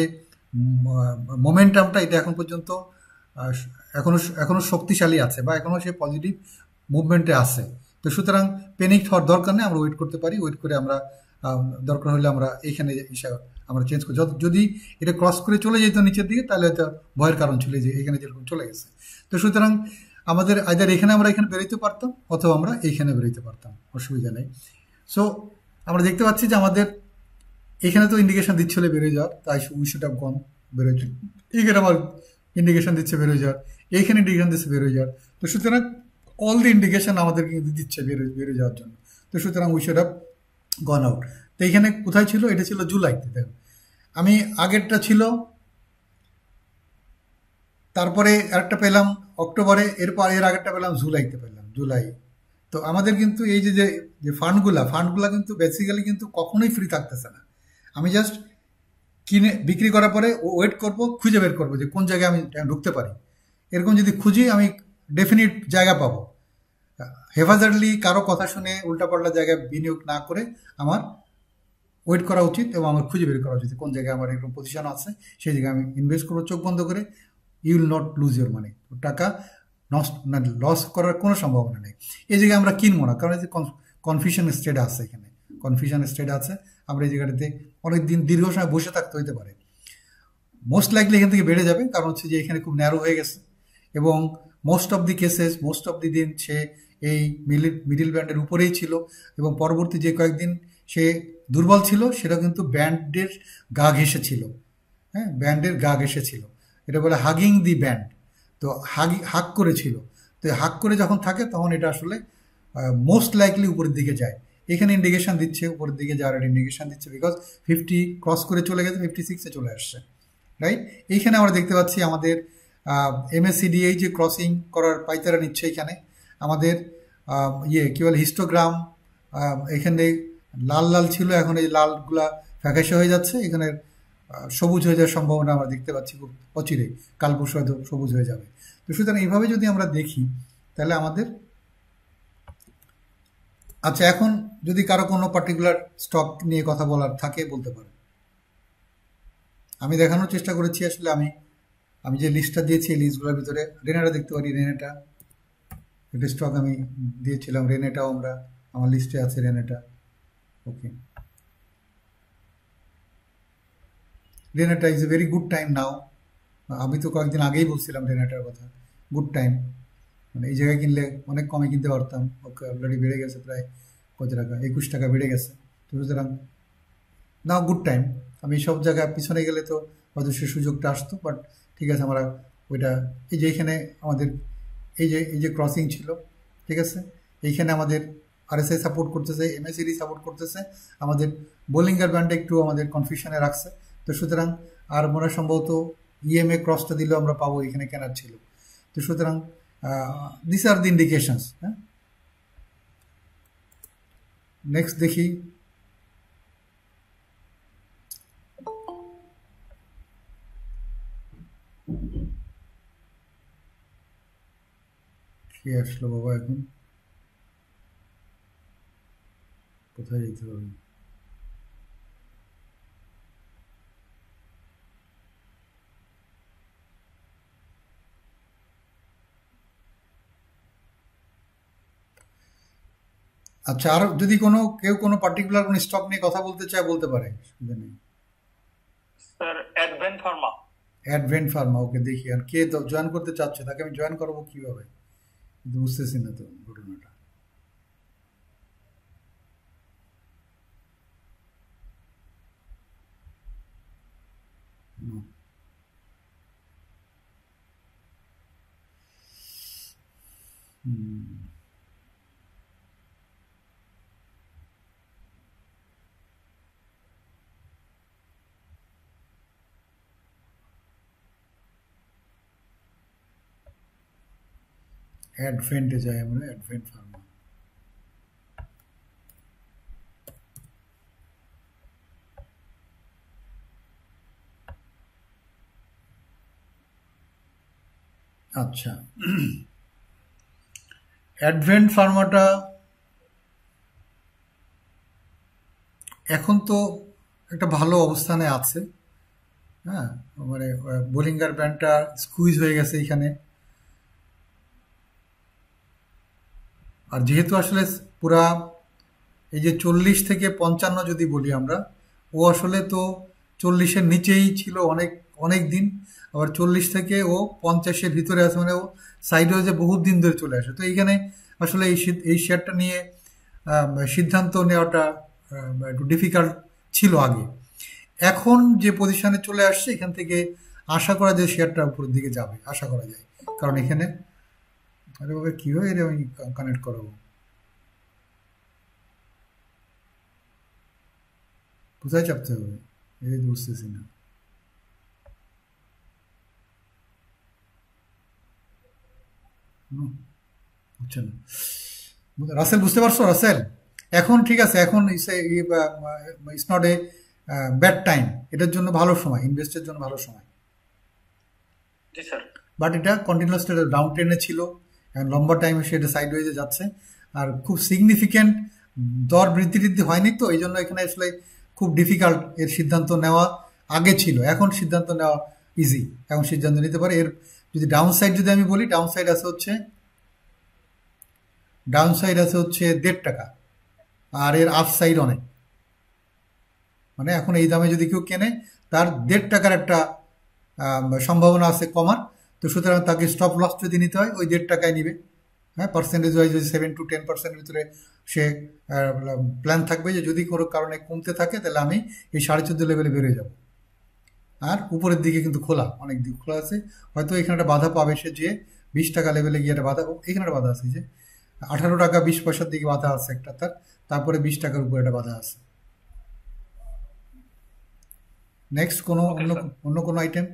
মোমেন্টামটা এটা এখন পর্যন্ত আহ, এখনো এখনো শক্তিশালী আছে, বা এখনো সে পজিটিভ মুভমেন্টে আছে। তো সুতরাং প্যানিক হওয়ার দরকার নেই, আমরা ওয়েট করতে পারি, ওয়েট করে আমরা দরকার হলে আমরা এইখানে আমরা চেঞ্জ করি। যদি এটা ক্রস করে চলে যেত নিচের দিকে, তাহলে হয়তো ভয়ের কারণ ছিল যে এখানে যেরকম চলে গেছে। তো সুতরাং আমাদের আইদার এখানে আমরা এখানে বেরোতে পারতাম, অথবা আমরা এইখানে বেরোতে পারতাম, অসুবিধা নেই। সো আমরা দেখতে পাচ্ছি যে আমাদের এখানে তো ইন্ডিকেশন দিচ্ছিল বেরোয় যাওয়ার, তাই উই শুড হ্যাভ গন, বেরোয় যাওয়ার। এখানে আমার ইন্ডিকেশন দিচ্ছে বেরোয় যাওয়ার, এইখানে ইন্ডিকেশন দিচ্ছে বেরোয় যাওয়ার। তো সুতরাং অল দি ইন্ডিকেশন আমাদেরকে কিন্তু দিচ্ছে বেরোয় যাওয়ার জন্য। তো সুতরাং we should have gone out. তো এইখানে কোথায় ছিল? এটা ছিল জুলাইতে। দেখো, আমি আগেরটা ছিল, তারপরে আরেকটা পেলাম অক্টোবরে, এরপর এর আগেরটা পেলাম জুলাইতে, পেলাম জুলাই। তো আমাদের কিন্তু এই যে যে যে ফান্ডগুলা কিন্তু বেসিক্যালি কিন্তু কখনোই ফ্রি থাকতেছে না। আমি জাস্ট কিনে বিক্রি করার পরে ওয়েট করব, খুঁজে বের করবো যে কোন জায়গায় আমি ঢুকতে পারি। এরকম যদি খুঁজি, আমি ডেফিনিট জায়গা পাবো। হেফাজতলি কারো কথা শুনে উল্টাপাল্টা জায়গায় বিনিয়োগ না করে আমার ওয়েট করা উচিত, এবং আমার খুঁজে বের করা উচিত কোন জায়গায় আমার এরকম পজিশন আছে, সেই জায়গায় আমি ইনভেস্ট করবো চোখ বন্ধ করে। You will not lose your money, টাকা নষ্ট না, লস করার কোনো সম্ভাবনা নেই। এই জায়গায় আমরা কিনবো না, কারণ এই যে কনফিউশন স্টেট আছে, এখানে কনফিউশন স্টেট আছে। আমরা এই জায়গাটাতে অনেক দিন দীর্ঘ সময় বসে থাকতে হইতে পারে। মোস্ট লাইকলি এখান থেকে বেড়ে যাবে, কারণ হচ্ছে যে এখানে খুব ন্যারো হয়ে গেছে, এবং most of the cases, most of the দিন সে এই মিডিল ব্যান্ডের উপরেই ছিল, এবং পরবর্তী যে কয়েকদিন সে দুর্বল ছিল, সেটা কিন্তু ব্যান্ডের গা ঘেঁষেছিল। হ্যাঁ, ব্যান্ডের গা ঘেঁষেছিল, এটা বলে হাগিং দি ব্যান্ড। তো হাগ করেছিল। তো হাগ করে যখন থাকে, তখন এটা আসলে মোস্ট লাইকলি উপরের দিকে যায়। এখানে ইন্ডিকেশন দিচ্ছে উপরের দিকে যাওয়ার, একটা ইন্ডিকেশন দিচ্ছে, বিকজ 50 ক্রস করে চলে গেছে, 56-এ চলে আসছে, রাইট? এইখানে আমরা দেখতে পাচ্ছি আমাদের এমএসসিডিএই যে ক্রসিং করার পাইতারা নিচ্ছে, এখানে আমাদের কি বলে হিস্টোগ্রাম, এখানে লাল লাল ছিল, এখন এই লালগুলা ফ্যাকাশে হয়ে যাচ্ছে, এখানে সবুজ হয়ে যাওয়ার সম্ভাবনা আমরা দেখতে পাচ্ছি খুব অচিরে, কাল পরশু হয়তো সবুজ হয়ে যাবে। তো সুতরাং এইভাবে যদি আমরা দেখি, তাহলে আমাদের আচ্ছা, এখন যদি কারো কোনো পার্টিকুলার স্টক নিয়ে কথা বলার থাকে, বলতে পারে। আমি দেখানোর চেষ্টা করেছি আসলে, আমি আমি যে লিস্টটা দিয়েছি, এই লিস্টগুলোর ভিতরে রেনেটা দেখতে পারি। রেনেটা একটা স্টক আমি দিয়েছিলাম, রেনেটাও আমরা আমার লিস্টে আছে, Renata. Okay, Renata is a very good time now. আমি তো কয়েকদিন আগেই বলছিলাম রেনেটার কথা, গুড টাইম। মানে এই জায়গায় কিনলে অনেক কমে কিনতে পারতাম। ওকে, অলরেডি বেড়ে গেছে প্রায় কত টাকা, 21 টাকা বেড়ে গেছে। তো সুতরাং নাও গুড টাইম। আমি সব জায়গায় পিছনে গেলে তো হয়তো সে সুযোগটা আসতো, বাট ঠিক আছে, আমরা ওইটা এই যে এখানে আমাদের এই যে ক্রসিং ছিল, ঠিক আছে, এইখানে আমাদের আরএসআই সাপোর্ট করতেছে, এমএসিডি সাপোর্ট করতেছে, আমাদের বোলিঙ্গার ব্যান্ডে একটু আমাদের কনফিউশনে রাখছে। তো সুতরাং আর মনে হয় সম্ভবত ইএমএ ক্রসটা দিলেও আমরা পাবো, এখানে কেনার ছিল। তো সুতরাং দিস আর দি ইন্ডিকেশনস। হ্যাঁ, নেক্সট দেখি। কে আসলো বাবা, এখন কোথায় যেতে হবে? আচ্ছা, আর যদি কেউ কোনো পার্টিকুলার কোনো স্টক নিয়ে কথা বলতে চায়, বলতে পারে, অসুবিধা নেই। Sir Advent Pharma. Advent Pharma, okay, দেখি। আর কে জয়েন করতে চাচ্ছে, তাকে আমি জয়েন করাবো কিভাবে, কিন্তু বুঝতেছি না তো ঘটনাটা। হুম। হুম। অ্যাডভেন্টে যাই আমরা, অ্যাডভেন্ট ফার্মা। আচ্ছা, অ্যাডভেন্ট ফার্মাটা এখন তো একটা ভালো অবস্থানে আছে। হ্যাঁ, মানে বোলিঙ্গার ব্যান্ডটা স্কুইজ হয়ে গেছে এখানে। আর যেহেতু আসলে পুরা এই যে 40 থেকে 55 যদি বলি আমরা, ও আসলে তো 40-এর নিচেই ছিল অনেক অনেক দিন। আবার 40 থেকে ও 50-এর ভিতরে আছে, মানে ও সাইড ওয়েজে বহুত দিন ধরে চলে আসে। তো এইখানে আসলে এই শেয়ারটা নিয়ে সিদ্ধান্ত নেওয়াটা একটু ডিফিকাল্ট ছিল আগে। এখন যে পজিশনে চলে আসছে, এখান থেকে আশা করা যায় শেয়ারটা উপরের দিকে যাবে, আশা করা যায়। কারণ এখানে আরে বাবা কীভাবে এটা আমি কানেক্ট করাবো, কোথায় চাপতে হবে এটা বুঝতেছি না। বুঝছে না রাসেল, বুঝতে পারছো রাসেল? এখন ঠিক আছে, এখন it's not a bad time, এটার জন্য ভালো সময়, ইনভেস্টের জন্য ভালো সময়। জি স্যার। বাট এটা কন্টিনিউয়াস ডাউন ট্রেনে ছিল, এখন লম্বা টাইম সেটা সাইডওয়েজে যাচ্ছে। আর খুব সিগনিফিক্যান্ট দর বৃদ্ধি টৃদ্ধি হয়নি, তো এই জন্য এখানে আসলে খুব ডিফিকাল্ট এর সিদ্ধান্ত নেওয়া। আগে ছিল, এখন সিদ্ধান্ত নেওয়া ইজি, এখন সিদ্ধান্ত নিতে পারে। এর যদি ডাউন সাইড যদি আমি বলি, ডাউন সাইড আছে হচ্ছে 1.5 টাকা, আর এর আপ সাইড অনেক। মানে এখন এই দামে যদি কেউ কেনে, তার 1.5 টাকার একটা সম্ভাবনা আছে কমার। তো সুতরাং তাকে স্টপ লস যদি নিতে হয়, ওই 1.5 টাকায় নিবে। হ্যাঁ, পার্সেন্টেজ ওয়াইজ 7 to 10% ভিতরে সে প্ল্যান থাকবে যে যদি কোনো কারণে কমতে থাকে, তাহলে আমি এই 14.5 লেভেলে বেরোয় যাব। আর উপরের দিকে কিন্তু খোলা, অনেক দিক খোলা আছে। হয়তো এখানে একটা বাধা পাবে সে, যে 20 টাকা লেভেলে গিয়ে একটা বাধা, এখানে একটা বাধা আছে, যে 18 টাকা 20 পয়সার দিকে বাধা আছে একটা তার, তারপরে 20 টাকার উপরে একটা বাধা আছে। নেক্সট কোনো ওকে অন্য স্যার। অন্য কোনো item?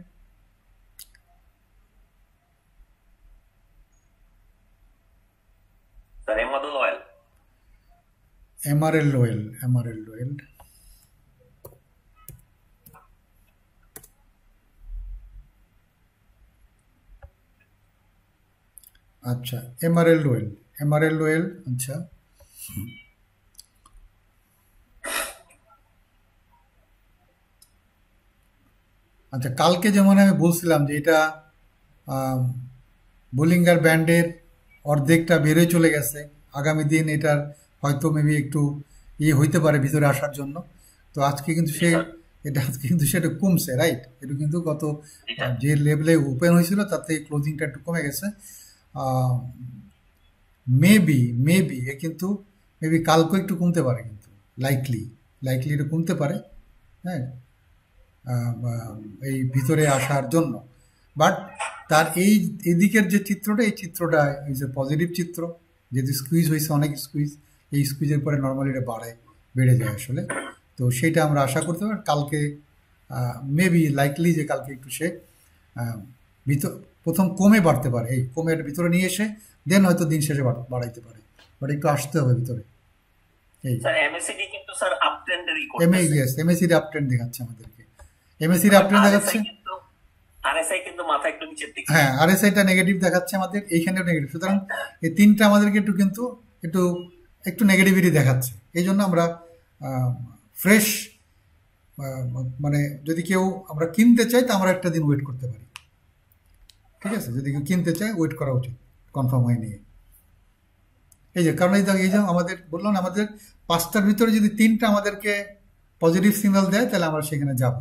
Sir Emadul oil. MRL well, MRL well. আচ্ছা, এমআরএল ওয়েল, এমআরএল ওয়েল। আচ্ছা, আচ্ছা, কালকে যেমন আমি বলছিলাম যে এটা বোলিঙ্গার ব্যান্ডের অর্ধেকটা বেরোয় চলে গেছে, আগামী দিন এটার হয়তো মেবি একটু ইয়ে হইতে পারে ভিতরে আসার জন্য। তো আজকে কিন্তু জি সে স্যার। এটা আজকে কিন্তু সেটা কমছে, রাইট? এটা কিন্তু গত জি স্যার। যে লেভেলে ওপেন হয়েছিল তার থেকে ক্লোজিংটা একটু কমে গেছে। মেবি মেবি এ কিন্তু মেবি কালকে একটু কমতে পারে, কিন্তু লাইকলি লাইকলি এটা কমতে পারে। হ্যাঁ, এই ভিতরে আসার জন্য। বাট তার এদিকের যে চিত্রটা, এই চিত্রটা ইজ এ পজিটিভ চিত্র। যেহেতু স্কুইজ হয়েছে, অনেক স্কুইজ, এই স্কুইজের পরে নর্মালি এটা বেড়ে যায় আসলে। তো সেইটা আমরা আশা করতে পারি কালকে, মেবি লাইকলি যে কালকে একটু সে আহ, ভিতর প্রথম কমে বাড়তে পারে, এই কমে এটা ভিতরে নিয়ে এসে দেন হয়তো দিন শেষে বাড়াইতে পারে। বাট একটু আসতে হবে ভিতরে। এই স্যার এমএসিডি কিন্তু স্যার আপ ট্রেন্ডেরই করতেছে। এমএসির আপ ট্রেন্ড দেখাচ্ছে আমাদেরকে, এমএসির আপ বাট ট্রেন্ড দেখাচ্ছে। আরএসআই কিন্তু মাথা একটু নিচের দিকে। হ্যাঁ, আরএসআইটা নেগেটিভ দেখাচ্ছে আমাদের, এইখানেও নেগেটিভ। সুতরাং এই তিনটা আমাদেরকে একটু একটু নেগেটিভিটি দেখাচ্ছে। এই জন্য আমরা ফ্রেশ, মানে যদি কেউ আমরা কিনতে চাই, তা আমরা একটা দিন ওয়েট করতে পারি। ঠিক আছে, যদি কেউ কিনতে চায় ওয়েট করা উচিত, কনফার্ম হয়ে নিয়ে। এই যে কারণ এই যে আমাদের বললাম না, আমাদের 5টার ভিতরে যদি 3টা আমাদেরকে পজিটিভ সিগন্যাল দেয়, তাহলে আমরা সেখানে যাব।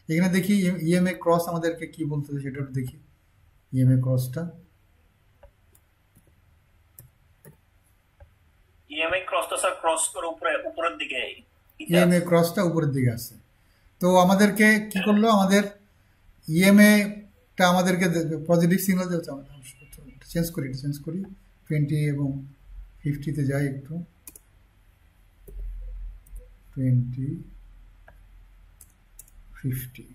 এখানে দেখি ইএমএ ক্রস আমাদেরকে কি বলতেছে, সেটা একটু দেখি। ইএমএ ক্রসটা, ইএমআই ক্রস তো স্যার ক্রস করে উপরের দিকে ইএমএ ক্রসটা উপরের দিকে আছে। তো আমাদেরকে কি করলো, আমাদের ইএমএটা আমাদেরকে পজিটিভ সিগন্যাল দিচ্ছে। চেঞ্জ করি 20 এবং 50-তে যাই একটু। 20, 50,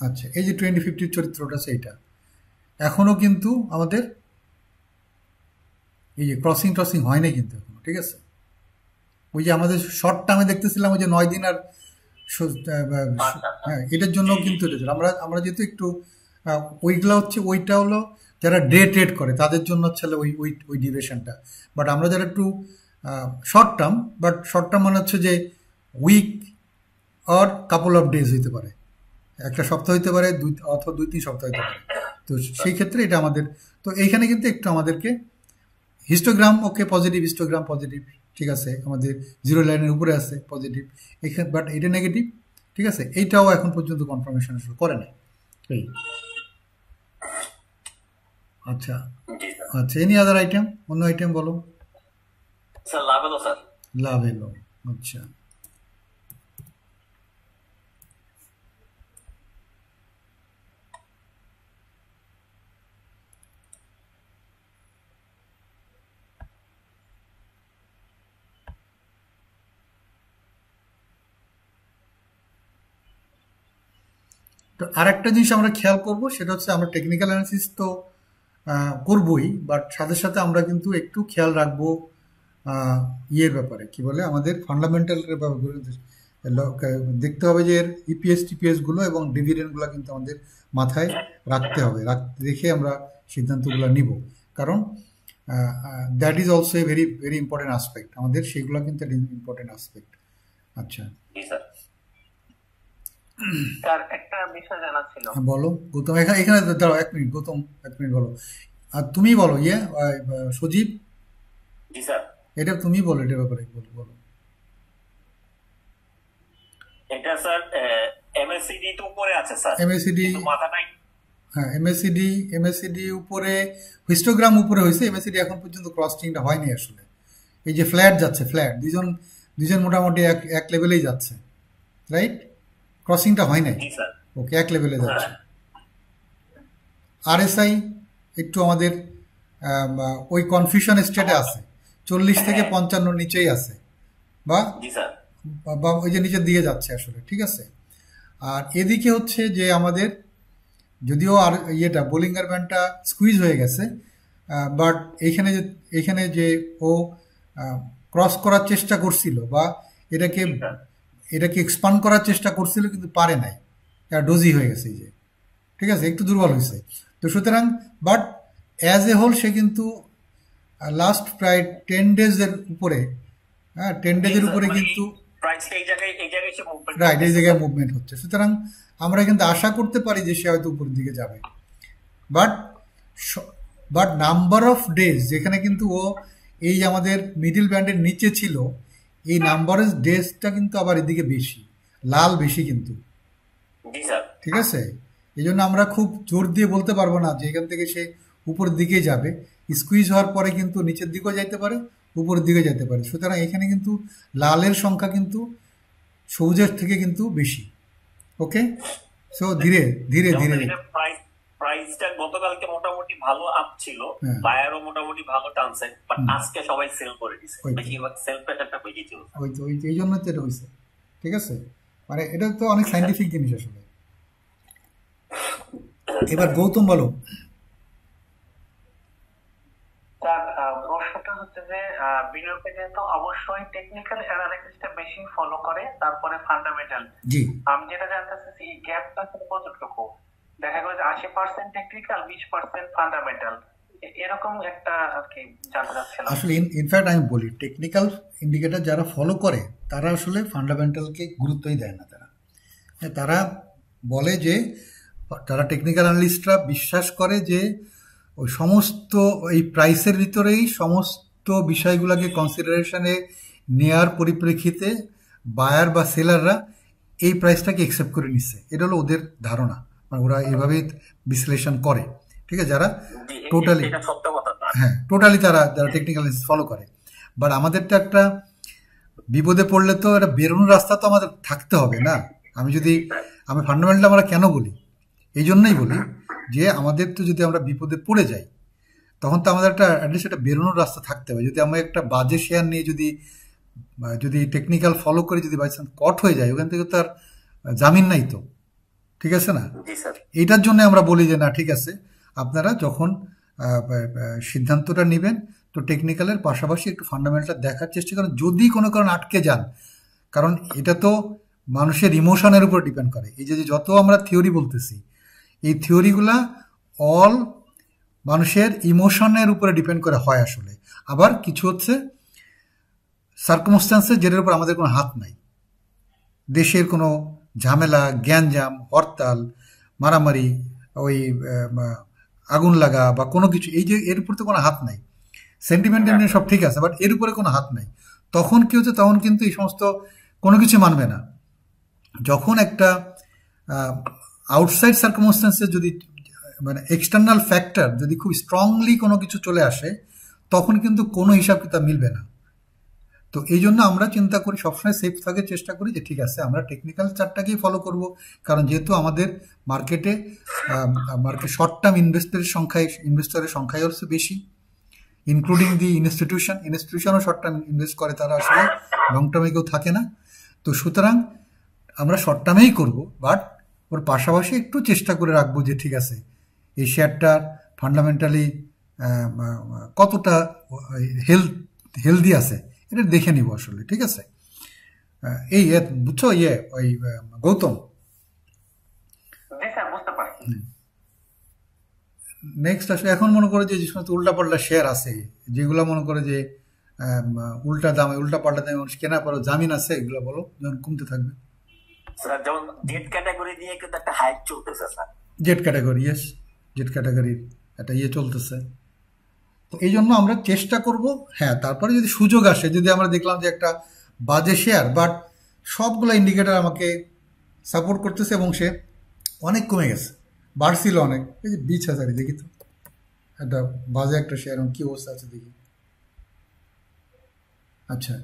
আচ্ছা, এই যে 2050 চরিত্রটা সেইটা এখনো কিন্তু আমাদের এই যে ক্রসিং টসিং হয় নাই কিন্তু এখনো, ঠিক আছে। ওই যে আমাদের শর্ট টার্মে দেখতেছিলাম ওই যে 9 দিন আর আচ্ছা আচ্ছা হ্যাঁ, এটার জন্য জি জি কিন্তু এটা ছিল। আমরা যেহেতু একটু ওইগুলা হচ্ছে, ওইটা হলো যারা ডে ট্রেড করে তাদের জন্য হচ্ছে ওই ওই ওই ডিউরেশনটা। বাট আমরা যারা একটু short term, but short term মানে হচ্ছে যে week or couple of days হইতে পারে, একটা সপ্তাহ হইতে পারে, অথবা 2-3 সপ্তাহ হইতে পারে। তো সেই ক্ষেত্রে এটা আমাদের, তো এইখানে কিন্তু একটু আমাদেরকে হিস্টোগ্রাম, ওকে পজিটিভ, হিস্টোগ্রাম পজিটিভ, ঠিক আছে, আমাদের জিরো লাইনের উপরে আছে পজিটিভ এখানে, বাট এটা নেগেটিভ, ঠিক আছে। এইটাও এখন পর্যন্ত কনফার্মেশন আসলে করে নাই এই। আচ্ছা জি স্যার। আচ্ছা, এনি আদার আইটেম, অন্য আইটেম বলো। স্যার লাভ হলো স্যার। লাভ এলো, আচ্ছা। তো আরেকটা জিনিস আমরা খেয়াল করব, সেটা হচ্ছে আমরা টেকনিক্যাল অ্যানালিসিস তো করবই, বাট সাথে সাথে আমরা কিন্তু একটু খেয়াল রাখবো ইয়ের ব্যাপারে, কি বলে, আমাদের ফান্ডামেন্টালের ব্যাপারে দেখতে হবে যে এর ইপিএস টিপিএস গুলো এবং ডিভিডেন্ড গুলো কিন্তু আমাদের মাথায় রাখতে হবে, রেখে আমরা সিদ্ধান্তগুলো নিব। কারণ that is also a very very important aspect, আমাদের সেগুলো কিন্তু একটা ইম্পর্টেন্ট আসপেক্ট। আচ্ছা, জি স্যার। স্যার একটা বিষয় জানা ছিল। হ্যাঁ, বলো গৌতম। এখানে এখানে দাঁড়াও 1 মিনিট, গৌতম 1 মিনিট বলো। আর তুমি বলো, সজীব, জি স্যার। এটা তুমি বলো, এটার ব্যাপারে বলো বলো। এটা স্যার এমএসসিডি তো উপরে আছে স্যার, এমএসিডি, কিন্তু মাথা নাই। হ্যাঁ, এমএসিডি উপরে, হিস্টোগ্রাম উপরে হয়েছে, এমএসিডি এখন পর্যন্ত ক্রসিংটা হয়নি আসলে। এই যে ফ্ল্যাট যাচ্ছে, ফ্ল্যাট দুজন দুজন মোটামুটি এক এক লেভেলেই যাচ্ছে, রাইট, ক্রসিংটা হয় নাই। জি স্যার। ওকে, এক লেভেলে হ্যাঁ যাচ্ছে। আরএসআই একটু আমাদের ওই কনফিউশন স্টেটে আছে, 40 থেকে হ্যাঁ 55 নিচেই আছে, বা জি স্যার। বা ওই যে নিচের দিকে যাচ্ছে আসলে, ঠিক আছে। আর এদিকে হচ্ছে যে আমাদের, যদিও আর বোলিঙ্গার ব্যান্ডটা স্কুইজ হয়ে গেছে, বাট এইখানে যে ও ক্রস করার চেষ্টা করছিল, বা এটাকে জি স্যার। এটাকে এক্সপান্ড করার চেষ্টা করছিল, কিন্তু পারে নাই, ডোজি হয়ে গেছে এই যে, ঠিক আছে, একটু দুর্বল হয়েছে। তো সুতরাং, বাট অ্যাজ এ হোল সে কিন্তু লাস্ট প্রায় 10 ডেজের উপরে, হ্যাঁ, 10 জি ডেজের স্যার, উপরে মানে কিন্তু, প্রাইসটা এই জায়গায় সে মুভমেন্ট রাইট, এই করতেছে জায়গায় স্যার। মুভমেন্ট হচ্ছে। সুতরাং আমরা কিন্তু আশা করতে পারি যে সে হয়তো উপরের দিকে যাবে, but but number of days যেখানে কিন্তু ও এই আমাদের মিডিল ব্যান্ডের নিচে ছিল, এই নাম্বার অফ ডেজটা কিন্তু আবার এদিকে বেশি, লাল বেশি কিন্তু, জি স্যার। ঠিক আছে। এই জন্য আমরা খুব জোর দিয়ে বলতে পারবো না যে এখান থেকে সে উপরের দিকে যাবে। স্কুইজ হওয়ার পরে কিন্তু নিচের দিকেও যাইতে পারে, উপরের দিকে যেতে পারে। সুতরাং এখানে কিন্তু লালের সংখ্যা কিন্তু সবুজের থেকে কিন্তু বেশি। ওকে, সো ধীরে ধীরে যেমন ধীরে, স্যার এটা প্রাইসটা গতকালকে মোটামুটি ভালো আপ ছিল, হ্যাঁ, বায়ারও মোটামুটি ভালো টানছে, বাট হুম, আজকে সবাই সেল করে দিছে, ওই তো বেশিরভাগ সেল প্রেশারটা বেশি ছিল স্যার। ওই তো ওই এই জন্য তো এটা হয়েছে, ঠিক আছে। মানে এটা তো অনেক জি স্যার। সাইন্টিফিক জিনিস আসলে। এবার গৌতম বলো। স্যার প্রশ্নটা হচ্ছে যে বিনিয়োগে তো অবশ্যই টেকনিক্যাল অ্যানালাইসিসটা বেশি ফলো করে, তারপরে ফান্ডামেন্টাল। জি, আমি যেটা জানতে চাচ্ছি এই গ্যাপটা আসলে কতটুকু? দেখা গেল যে 80% টেকনিক্যাল, 20% ফান্ডামেন্টাল, এরকম একটা আর কি জানতে চাচ্ছিলাম। আসলে ইনফ্যাক্ট আমি বলি, টেকনিক্যাল ইন্ডিকেটর যারা ফলো করে তারা আসলে ফান্ডামেন্টালকে গুরুত্বই দেয় না। তারা বলে যে, তারা টেকনিক্যাল অ্যানালিস্টরা বিশ্বাস করে যে ওই সমস্ত এই প্রাইসের ভিতরেই সমস্ত বিষয়গুলোকে কনসিডারেশনে নেয়ার পরিপ্রেক্ষিতে বায়ার বা সেলাররা এই প্রাইসটাকে একসেপ্ট করে নিচ্ছে, এটা হলো ওদের ধারণা। মানে ওরা এভাবেই বিশ্লেষণ করে, ঠিক আছে, যারা জি টোটালি, এটা সত্য কথা স্যার। হ্যাঁ, টোটালি তারা যারা টেকনিক্যাল অ্যানালিসিস ফলো করে। বাট আমাদের তো একটা বিপদে পড়লে তো একটা বেরোনোর রাস্তা তো আমাদের থাকতে হবে না। আমি যদি, জি স্যার। আমি ফান্ডামেন্টাল আমরা কেন বলি, এই জন্যই বলি যে আমাদের তো যদি আমরা বিপদে পড়ে যাই, তখন তো আমাদের একটা অ্যাটলিস্ট একটা বেরোনোর রাস্তা থাকতে হবে। যদি আমরা একটা বাজে শেয়ার নিয়ে যদি টেকনিক্যাল ফলো করে যদি বাই চান্স কট হয়ে যায়, ওখান থেকে তো আর জামিন নাই তো, ঠিক আছে না? জি স্যার। এইটার জন্য আমরা বলি যে না ঠিক আছে, আপনারা যখন সিদ্ধান্তটা নেবেন তো টেকনিক্যালের পাশাপাশি একটু ফান্ডামেন্টাল দেখার চেষ্টা করেন, যদি কোনো কারণ আটকে যান। কারণ এটা তো মানুষের ইমোশনের উপর ডিপেন্ড করে। এই যে যত আমরা থিওরি বলতেছি, এই থিওরিগুলা অল মানুষের ইমোশনের উপরে ডিপেন্ড করে হয় আসলে। আবার কিছু হচ্ছে সার্কামস্ট্যান্সেস যেটার উপর আমাদের কোনো হাত নাই। দেশের কোনো ঝামেলা, গ্যাঞ্জাম, হরতাল, মারামারি, ওই আগুন লাগা বা কোনো কিছু, এই যে এর উপর তো কোনো হাত নাই। সেন্টিমেন্ট নিয়ে সব ঠিক আছে, বাট এর উপরে কোনো হাত নাই। তখন কি হচ্ছে, তখন কিন্তু এই সমস্ত কোনো কিছু মানবে না। যখন একটা আউটসাইড সার্কামস্ট্যান্সেস যদি মানে এক্সটার্নাল ফ্যাক্টর যদি খুব স্ট্রংলি কোনো কিছু চলে আসে, তখন কিন্তু কোনো হিসাব কিতাব মিলবে না। তো এই জন্য আমরা চিন্তা করি, সবসময় সেফ থাকার চেষ্টা করি যে ঠিক আছে আমরা টেকনিক্যাল চার্টটাকেই ফলো করব। কারণ যেহেতু আমাদের মার্কেটে শর্ট টার্ম ইনভেস্টরের সংখ্যাই হচ্ছে বেশি, ইনক্লুডিং দি ইনস্টিটিউশনও শর্ট টার্ম ইনভেস্ট করে, তারা আসলে লং টার্মে কেউ থাকে না। তো সুতরাং আমরা শর্ট টার্মেই করব, বাট ওর পাশাপাশি একটু চেষ্টা করে রাখবো যে ঠিক আছে এই শেয়ারটার ফান্ডামেন্টালি কতটা হেলদি আছে এটা দেখে নিব আসলে। ঠিক আছে, এই বুঝছো ওই গৌতম। নেক্সট আসলে এখন মনে করে যে সমস্ত উল্টাপাল্টা শেয়ার আছে, যেগুলো মনে করে যে উল্টা দামে উল্টা পাল্টা দামে মানুষ কেনা পড়ো জামিন আছে, এগুলো বলো যখন কমতে থাকবে। স্যার যেমন জেড ক্যাটাগরি দিয়ে কিন্তু একটা হাইক চলতেছে sir. Z category, yes, Z ক্যাটাগরির একটা চলতেছে। তো এই জন্য আমরা চেষ্টা করব। হ্যাঁ, তারপরে যদি সুযোগ আসে, যদি আমরা দেখলাম যে একটা বাজে শেয়ার, বাট সবগুলো ইন্ডিকেটার আমাকে সাপোর্ট করতেছে এবং সে অনেক কমে গেছে, বাড়ছিল অনেক। এই যে 20,000 দেখি তো একটা বাজে একটা শেয়ার কি অবস্থা আছে দেখি। আচ্ছা,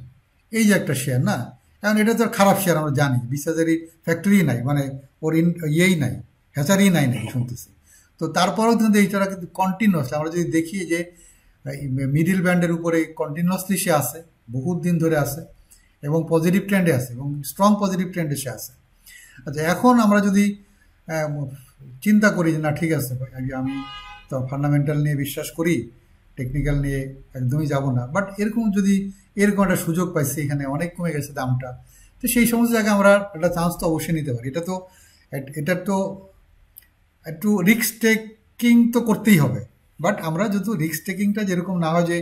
এই যে একটা শেয়ার না, এখন এটা তো খারাপ শেয়ার আমরা জানি, 20,000 ফ্যাক্টরি নাই, মানে ওর ইয়েই নাই, হ্যাচারই নাই নাকি শুনতেছি। তো তারপরেও কিন্তু এইটা কিন্তু কন্টিনিউয়াসলি আমরা যদি দেখি যে মিডিল ব্যান্ডের উপরে কন্টিনিউয়াসলি সে আছে, বহুত দিন ধরে আছে এবং পজিটিভ ট্রেন্ডে আছে এবং স্ট্রং পজিটিভ ট্রেন্ডে সে আছে। আচ্ছা, এখন আমরা যদি চিন্তা করি যে না ঠিক আছে আমি তো ফান্ডামেন্টাল নিয়ে বিশ্বাস করি, টেকনিক্যাল নিয়ে একদমই যাব না, বাট এরকম এরকম একটা সুযোগ পাইছি, এখানে অনেক কমে গেছে দামটা, তো সেই সমস্ত জায়গায় আমরা একটা চান্স তো অবশ্যই নিতে পারি। এটা তো একটু রিস্ক টেকিং তো করতেই হবে, বাট আমরা যদি রিস্ক টেকিংটা যেরকম না হয় যে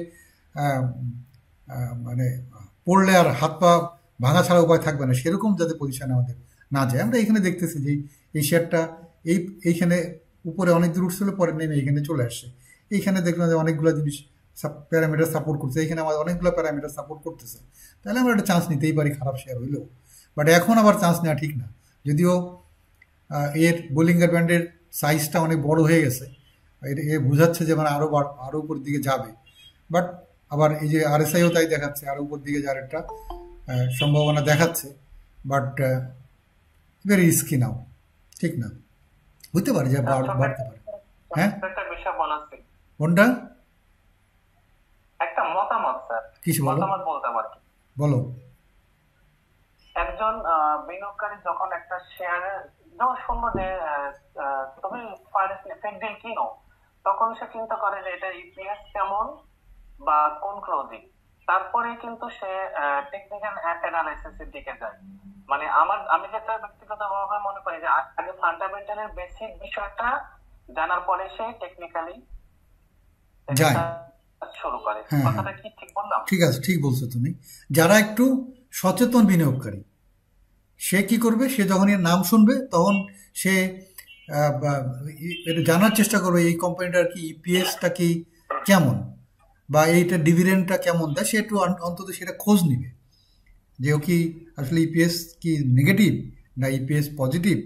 মানে পড়লে আর হাত পা ভাঙা ছাড়া উপায় থাকবে না, সেরকম যাতে পজিশন আমাদের না যায়। আমরা এখানে দেখতেছি যে এই শেয়ারটা এইখানে উপরে অনেক দূর উঠছিল, পরে নেমে এইখানে চলে আসছে। এইখানে দেখলাম যে অনেকগুলো জিনিস প্যারামিটার সাপোর্ট করছে, এইখানে আমাদের অনেকগুলো প্যারামিটার সাপোর্ট করতেছে, তাহলে আমরা একটা চান্স নিতেই পারি খারাপ শেয়ার হইলেও। বাট এখন আবার চান্স নেওয়া ঠিক না, যদিও এর বোলিঙ্গার ব্যান্ডের সাইজটা অনেক বড় হয়ে গেছে, এ বোঝাচ্ছে যে মানে আরও উপর দিকে যাবে, বাট আবার এই যে আরএসআইও তাই দেখাচ্ছে আরও উপর দিকে যাওয়ার একটা সম্ভাবনা দেখাচ্ছে, বাট ভেরি রিস্কি নাও, ঠিক না, হতে পারে যে বাড়তে পারে। হ্যাঁ, কোনটা একটা মতামত স্যার, কিছু মতামত বলতে পারি, বলো। একজন বিনিয়োগকারী যখন একটা শেয়ার যখন শুনবো যে তুমি ফেকডিল কিনো, তখন সে চিন্তা করে যে এটা ইপিএস কেমন বা কোন ক্লোজিং, তারপরে কিন্তু সে টেকনিক্যাল অ্যানালাইসিস এর দিকে যায়। মানে আমি যেটা ব্যক্তিগতভাবে মনে করি যে আগে ফান্ডামেন্টালের বেসিক বিষয়টা জানার পরে সে টেকনিক্যালি যায় শুরু করে। কথাটা কি ঠিক বললাম? ঠিক আছে, ঠিক বলছো তুমি। যারা একটু সচেতন বিনিয়োগকারী, সে কি করবে, সে যখন এর নাম শুনবে তখন সে এটা জানার চেষ্টা করবে এই কোম্পানিটার কি ইপিএসটা কি কেমন বা এইটা ডিভিডেন্ডটা কেমন দেয়, সে একটু অন্তত সেটা খোঁজ নিবে যে ও কি আসলে ইপিএস কি নেগেটিভ না ইপিএস পজিটিভ,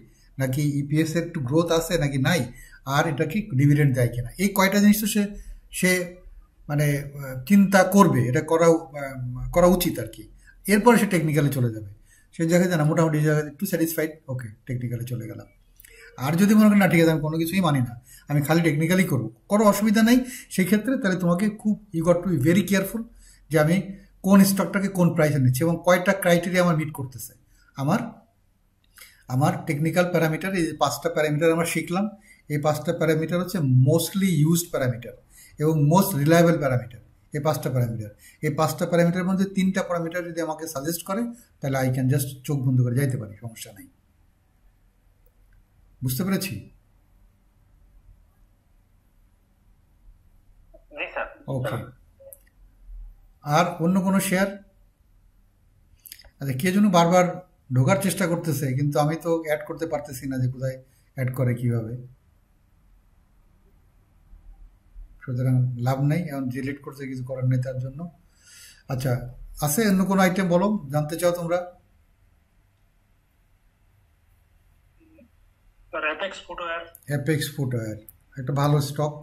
নাকি ইপিএস এর একটু গ্রোথ আছে নাকি নাই, আর এটা কি ডিভিডেন্ড দেয় কিনা। এই কয়টা জিনিস তো সে মানে চিন্তা করবে, এটা করা উচিত আর কি। এরপরে সে টেকনিক্যালি চলে যাবে, সেই জায়গায় জানা মোটামুটি জায়গায় একটু স্যাটিসফাইড, ওকে টেকনিক্যালি চলে গেলাম। আর যদি মনে করেন না ঠিক আছে আমি কোনো কিছুই মানি না, আমি খালি টেকনিক্যালি করো অসুবিধা নেই, সেই ক্ষেত্রে তাহলে তোমাকে খুব you got to be very careful যে আমি কোন স্টকটাকে কোন প্রাইসে নিচ্ছি এবং কয়টা ক্রাইটেরিয়া আমার মিট করতেছে। আমার টেকনিক্যাল প্যারামিটার, এই যে 5টা প্যারামিটার আমরা শিখলাম, এই 5টা প্যারামিটার হচ্ছে মোস্টলি ইউজড প্যারামিটার এবং মোস্ট রিলায়েবল প্যারামিটার। এই 5টা প্যারামিটার, এই 5টা প্যারামিটারের মধ্যে 3টা প্যারামিটার যদি আমাকে সাজেস্ট করে, তাহলে আই ক্যান জাস্ট চোখ বন্ধ করে যাইতে পারি, সমস্যা নেই। বুঝতে পেরেছি? জি স্যার। ওকে, আর অন্য কোনো শেয়ার? আচ্ছা, কে যেন বারবার ঢোকার চেষ্টা করতেছে, কিন্তু আমি তো অ্যাড করতে পারতেছি না যে কোথায় অ্যাড করে কিভাবে, সুতরাং লাভ নেই, এখন ডিলিট করতে কিছু করার নেই তার জন্য। আচ্ছা, আছে অন্য কোনো আইটেম বলো, জানতে চাও তোমরা? অ্যাপেক্স ফুটওয়্যার একটা ভালো স্টক।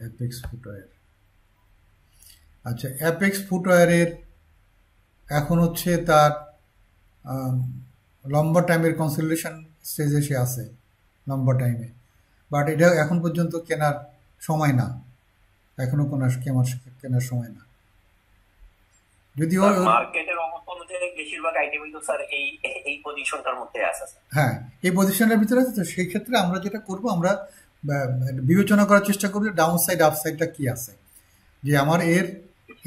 অ্যাপেক্স ফুটওয়্যার, আচ্ছা, অ্যাপেক্স ফুটওয়্যারের এখন হচ্ছে তার লম্বা টাইমের কনসলিডেশন স্টেজে সে আছে, লম্বা টাইমে, বাট এটা এখন পর্যন্ত কেনার সময় না, এখনো কেনার সময় না। যদিও মার্কেটের অবস্থা অনুযায়ী বেশিরভাগ আইটেমই তো স্যার এই পজিশনটার মধ্যে আছে। হ্যাঁ, এই পজিশনের ভিতরে আছে। তো সেই ক্ষেত্রে আমরা যেটা করব, আমরা বিবেচনা করার চেষ্টা করব ডাউন সাইড আপসাইডটা কি আছে, যে আমার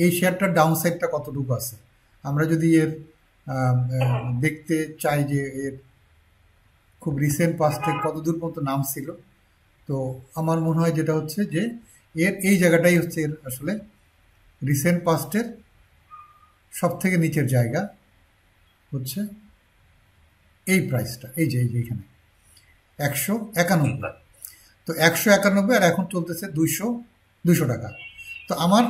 এই শেয়ারটার ডাউন সাইডটা কতটুকু আছে। আমরা যদি এর দেখতে চাই যে এর খুব রিসেন্ট পাস্টে কত দূর পর্যন্ত নাম ছিল, তো আমার মনে হয় যেটা হচ্ছে যে এই জায়গাটাই হচ্ছে এর আসলে রিসেন্ট পাস্টের সব থেকে নিচের জায়গা হচ্ছে এই প্রাইসটা, এই যে এইখানে 191। তো 191 আর এখন চলতেছে 200 টাকা। তো আমার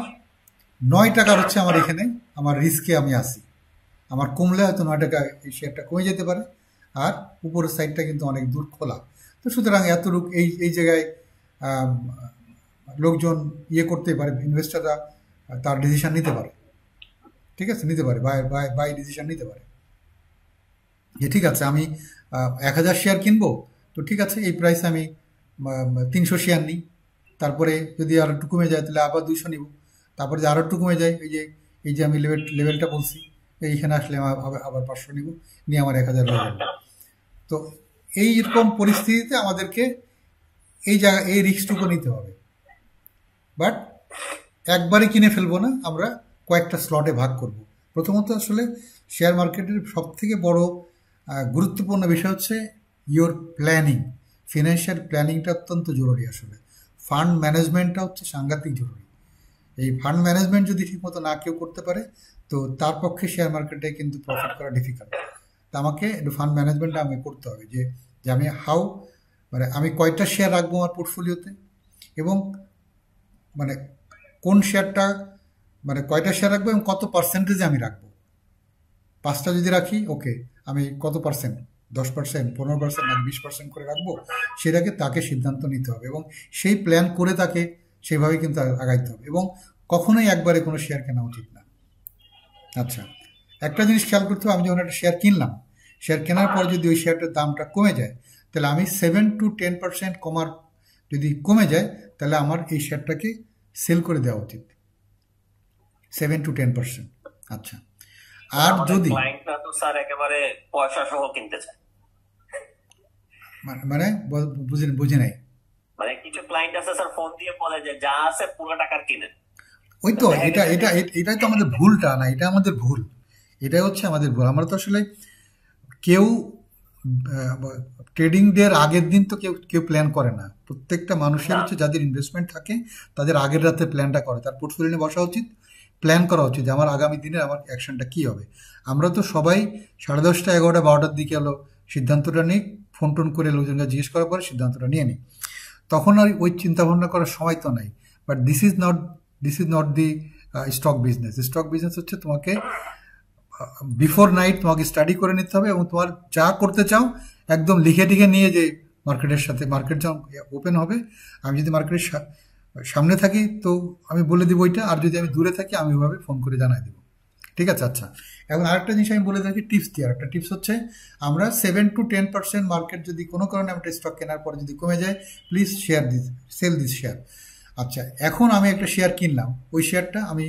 9 টাকার হচ্ছে আমার এখানে আমার রিস্কে আমি আসি। আমার কমলে হয়তো 9 টাকা এই শেয়ারটা কমে যেতে পারে, আর উপরের সাইডটা কিন্তু অনেক দূর খোলা। তো সুতরাং এতটুকু এই জায়গায় লোকজন করতেই পারে, ইনভেস্টাররা তার ডিসিশন নিতে পারে, ঠিক আছে, নিতে পারে, বাই ডিসিশন নিতে পারে যে ঠিক আছে আমি 1000 শেয়ার কিনবো, তো ঠিক আছে এই প্রাইসে আমি 300 শেয়ার নিই, তারপরে যদি আর একটু কমে যায় তাহলে আবার 200 নিব, তারপরে যে আরও একটু কমে যায় এই যে আমি লেভেলটা বলছি, এইখানে আসলে আবার 500 নিব, নিয়ে আমার 1000 হয়ে যাবে। তো এইরকম পরিস্থিতিতে আমাদেরকে এই রিস্কটুকু নিতে হবে, বাট একবারে কিনে ফেলবো না, আমরা কয়েকটা স্লটে ভাগ করব। প্রথমত আসলে শেয়ার মার্কেটের সব থেকে বড় গুরুত্বপূর্ণ বিষয় হচ্ছে ইয়োর প্ল্যানিং। ফিনান্সিয়াল প্ল্যানিংটা অত্যন্ত জরুরি। আসলে ফান্ড ম্যানেজমেন্টটা হচ্ছে সাংঘাতিক জরুরি। এই ফান্ড ম্যানেজমেন্ট যদি ঠিকমতো না কেউ করতে পারে, তো তার পক্ষে শেয়ার মার্কেটে কিন্তু প্রফিট করা ডিফিকাল্ট। তা আমাকে একটু ফান্ড ম্যানেজমেন্টটা আমাকে করতে হবে, যে আমি মানে আমি কয়টা শেয়ার রাখবো আমার পোর্টফোলিওতে, এবং মানে কোন শেয়ারটা, মানে কয়টা শেয়ার রাখবো এবং কত পার্সেন্টেজে আমি রাখবো। 5টা যদি রাখি, ওকে, আমি কত পার্সেন্ট, 10%, 15% নাকি 20% করে রাখবো, তাকে সিদ্ধান্ত নিতে হবে এবং সেই প্ল্যান করে তাকে সেভাবে কিন্তু আগাইতে হবে, এবং কখনোই একবারে কোনো শেয়ার কেনা উচিত না। আচ্ছা, একটা জিনিস খেয়াল করতে হবে, আমি যখন একটা শেয়ার কিনলাম, শেয়ার কেনার পর যদি ওই শেয়ারটার দামটা কমে যায়, তাহলে আমি 7 to 10% যদি কমে যায়, তাহলে আমার এই শেয়ারটাকে সেল করে দেওয়া উচিত, 7 to 10%। আচ্ছা, আর যদি ক্লায়েন্টরা তো স্যার একেবারে পয়সা সহ কিনতে চায়, মানে বুঝে নাই, মানে কিছু ক্লায়েন্ট আছে স্যার ফোন দিয়ে বলে যে যা আছে পুরো টাকার কিনেন। ওই তো এটাই তো আমাদের ভুলটা না, এটা আমাদের ভুল, এটাই হচ্ছে আমাদের ভুল। আমরা তো আসলে কেউ ট্রেডিং ডের আগের দিন তো কেউ প্ল্যান করে না। প্রত্যেকটা মানুষের হচ্ছে যাদের ইনভেস্টমেন্ট থাকে, তাদের আগের রাতে প্ল্যানটা করে, তার পোর্টফোলিও নিয়ে বসা উচিত, প্ল্যান করা উচিত যে আমার আগামী দিনে আমার অ্যাকশনটা কী হবে। আমরা তো সবাই 10:30, 11টা, 12টার দিকে সিদ্ধান্তটা নিই, ফোন টোন করে লোকজনকে জিজ্ঞেস করার পরে সিদ্ধান্তটা নিয়ে নিই, তখন আর ওই চিন্তাভাবনা করার সময় তো নাই। But this is not the stock business. Stock business হচ্ছে তোমাকে বিফোর নাইট তোমাকে স্টাডি করে নিতে হবে, এবং তোমার যা করতে চাও একদম লিখে টিখে নিয়ে, যে মার্কেটের সাথে, মার্কেট যখন ওপেন হবে, আমি যদি মার্কেটের সামনে থাকি তো আমি বলে দিব ওইটা, আর যদি আমি দূরে থাকি আমি ওইভাবে ফোন করে জানাই দেবো, ঠিক আছে। আচ্ছা, এখন আরেকটা জিনিস আমি বলে থাকি, টিপস দিয়ে আরেকটা টিপস হচ্ছে, আমরা 7 to 10% মার্কেট যদি কোনো কারণে একটা স্টক কেনার পরে যদি কমে যায়, প্লিজ সেল দিস শেয়ার। আচ্ছা, এখন আমি একটা শেয়ার কিনলাম, ওই শেয়ারটা আমি